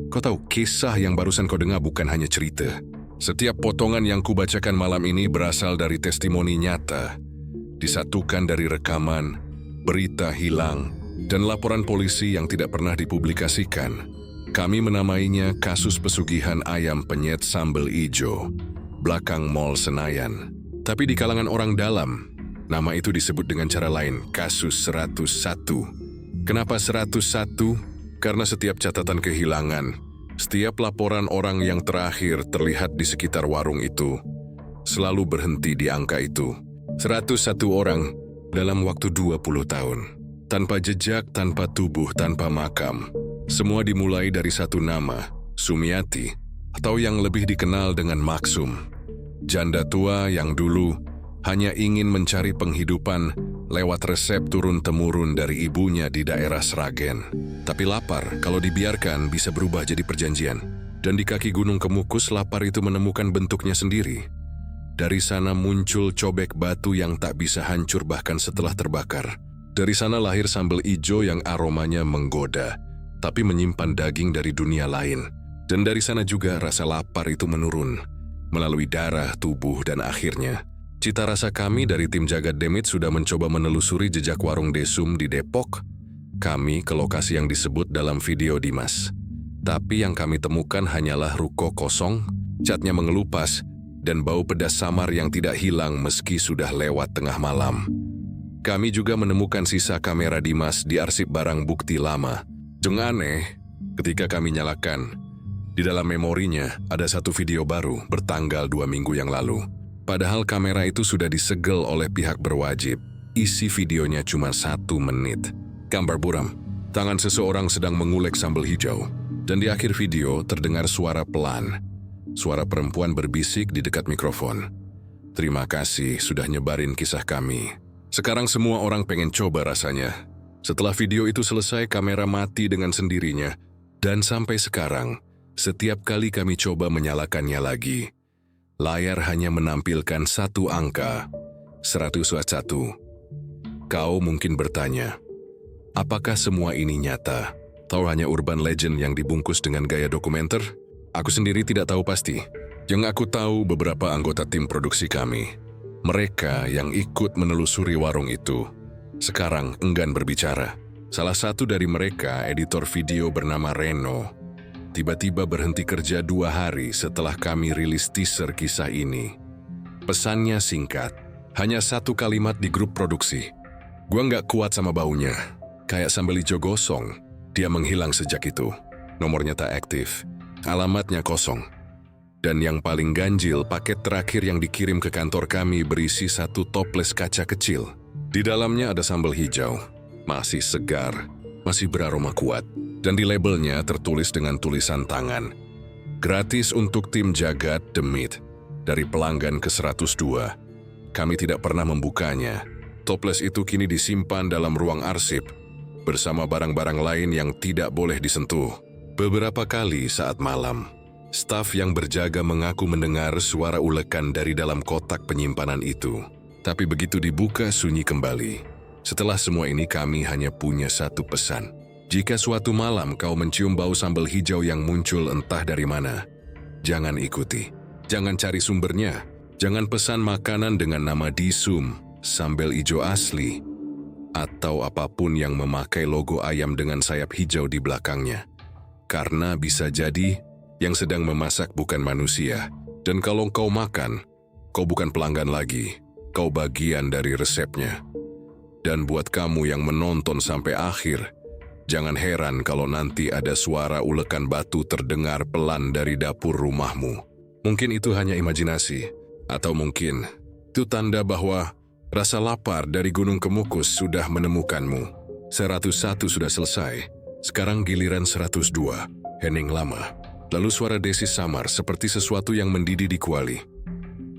Kau tahu, kisah yang barusan kau dengar bukan hanya cerita. Setiap potongan yang kubacakan malam ini berasal dari testimoni nyata, disatukan dari rekaman, berita hilang, dan laporan polisi yang tidak pernah dipublikasikan. Kami menamainya kasus pesugihan ayam penyet sambal ijo, belakang Mall Senayan. Tapi di kalangan orang dalam, nama itu disebut dengan cara lain, kasus 101. Kenapa 101? Karena setiap catatan kehilangan, setiap laporan orang yang terakhir terlihat di sekitar warung itu, selalu berhenti di angka itu. 101 orang dalam waktu 20 tahun. Tanpa jejak, tanpa tubuh, tanpa makam. Semua dimulai dari satu nama, Sumiati, atau yang lebih dikenal dengan Maksum. Janda tua yang dulu hanya ingin mencari penghidupan lewat resep turun-temurun dari ibunya di daerah Sragen. Tapi lapar, kalau dibiarkan bisa berubah jadi perjanjian. Dan di kaki Gunung Kemukus, lapar itu menemukan bentuknya sendiri. Dari sana muncul cobek batu yang tak bisa hancur bahkan setelah terbakar. Dari sana lahir sambal ijo yang aromanya menggoda, tapi menyimpan daging dari dunia lain. Dan dari sana juga rasa lapar itu menurun, melalui darah, tubuh, dan akhirnya, cita rasa kami dari tim Jagat Demit sudah mencoba menelusuri jejak warung Desum di Depok. Kami ke lokasi yang disebut dalam video Dimas. Tapi yang kami temukan hanyalah ruko kosong, catnya mengelupas, dan bau pedas samar yang tidak hilang meski sudah lewat tengah malam. Kami juga menemukan sisa kamera Dimas di arsip barang bukti lama. Jeng aneh, ketika kami nyalakan, di dalam memorinya ada satu video baru bertanggal 2 minggu yang lalu. Padahal kamera itu sudah disegel oleh pihak berwajib. Isi videonya cuma 1 menit. Gambar buram, tangan seseorang sedang mengulek sambal hijau. Dan di akhir video terdengar suara pelan. Suara perempuan berbisik di dekat mikrofon. Terima kasih sudah nyebarin kisah kami. Sekarang semua orang pengen coba rasanya. Setelah video itu selesai, kamera mati dengan sendirinya. Dan sampai sekarang, setiap kali kami coba menyalakannya lagi, layar hanya menampilkan satu angka, 101. Kau mungkin bertanya, apakah semua ini nyata? Atau hanya urban legend yang dibungkus dengan gaya dokumenter? Aku sendiri tidak tahu pasti. Yang aku tahu beberapa anggota tim produksi kami. Mereka yang ikut menelusuri warung itu sekarang enggan berbicara. Salah satu dari mereka, editor video bernama Reno, tiba-tiba berhenti kerja 2 hari setelah kami rilis teaser kisah ini. Pesannya singkat, hanya 1 kalimat di grup produksi. Gua nggak kuat sama baunya, kayak sambal ijo gosong. Dia menghilang sejak itu. Nomornya tak aktif, alamatnya kosong. Dan yang paling ganjil, paket terakhir yang dikirim ke kantor kami berisi 1 toples kaca kecil. Di dalamnya ada sambal hijau, masih segar, masih beraroma kuat. Dan di labelnya tertulis dengan tulisan tangan, gratis untuk tim Jagat Demit, dari pelanggan ke 102. Kami tidak pernah membukanya. Toples itu kini disimpan dalam ruang arsip, bersama barang-barang lain yang tidak boleh disentuh. Beberapa kali saat malam, staf yang berjaga mengaku mendengar suara ulekan dari dalam kotak penyimpanan itu. Tapi begitu dibuka, sunyi kembali. Setelah semua ini kami hanya punya 1 pesan. Jika suatu malam kau mencium bau sambal hijau yang muncul entah dari mana, jangan ikuti. Jangan cari sumbernya. Jangan pesan makanan dengan nama Disum, sambal hijau asli, atau apapun yang memakai logo ayam dengan sayap hijau di belakangnya. Karena bisa jadi yang sedang memasak bukan manusia. Dan kalau kau makan, kau bukan pelanggan lagi. Kau bagian dari resepnya. Dan buat kamu yang menonton sampai akhir, jangan heran kalau nanti ada suara ulekan batu terdengar pelan dari dapur rumahmu. Mungkin itu hanya imajinasi, atau mungkin itu tanda bahwa rasa lapar dari Gunung Kemukus sudah menemukanmu. 101 sudah selesai, sekarang giliran 102, hening lama. Lalu suara Desi samar seperti sesuatu yang mendidih di kuali.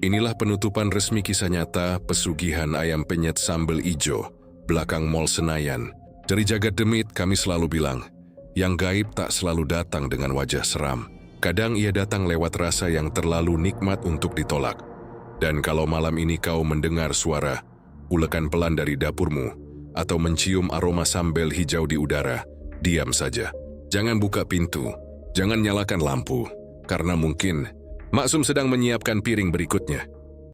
Inilah penutupan resmi kisah nyata pesugihan ayam penyet sambal ijo, belakang Mall Senayan. Dari Jagat Demit kami selalu bilang, yang gaib tak selalu datang dengan wajah seram. Kadang ia datang lewat rasa yang terlalu nikmat untuk ditolak. Dan kalau malam ini kau mendengar suara, ulekan pelan dari dapurmu, atau mencium aroma sambal hijau di udara, diam saja. Jangan buka pintu, jangan nyalakan lampu, karena mungkin Maksum sedang menyiapkan piring berikutnya.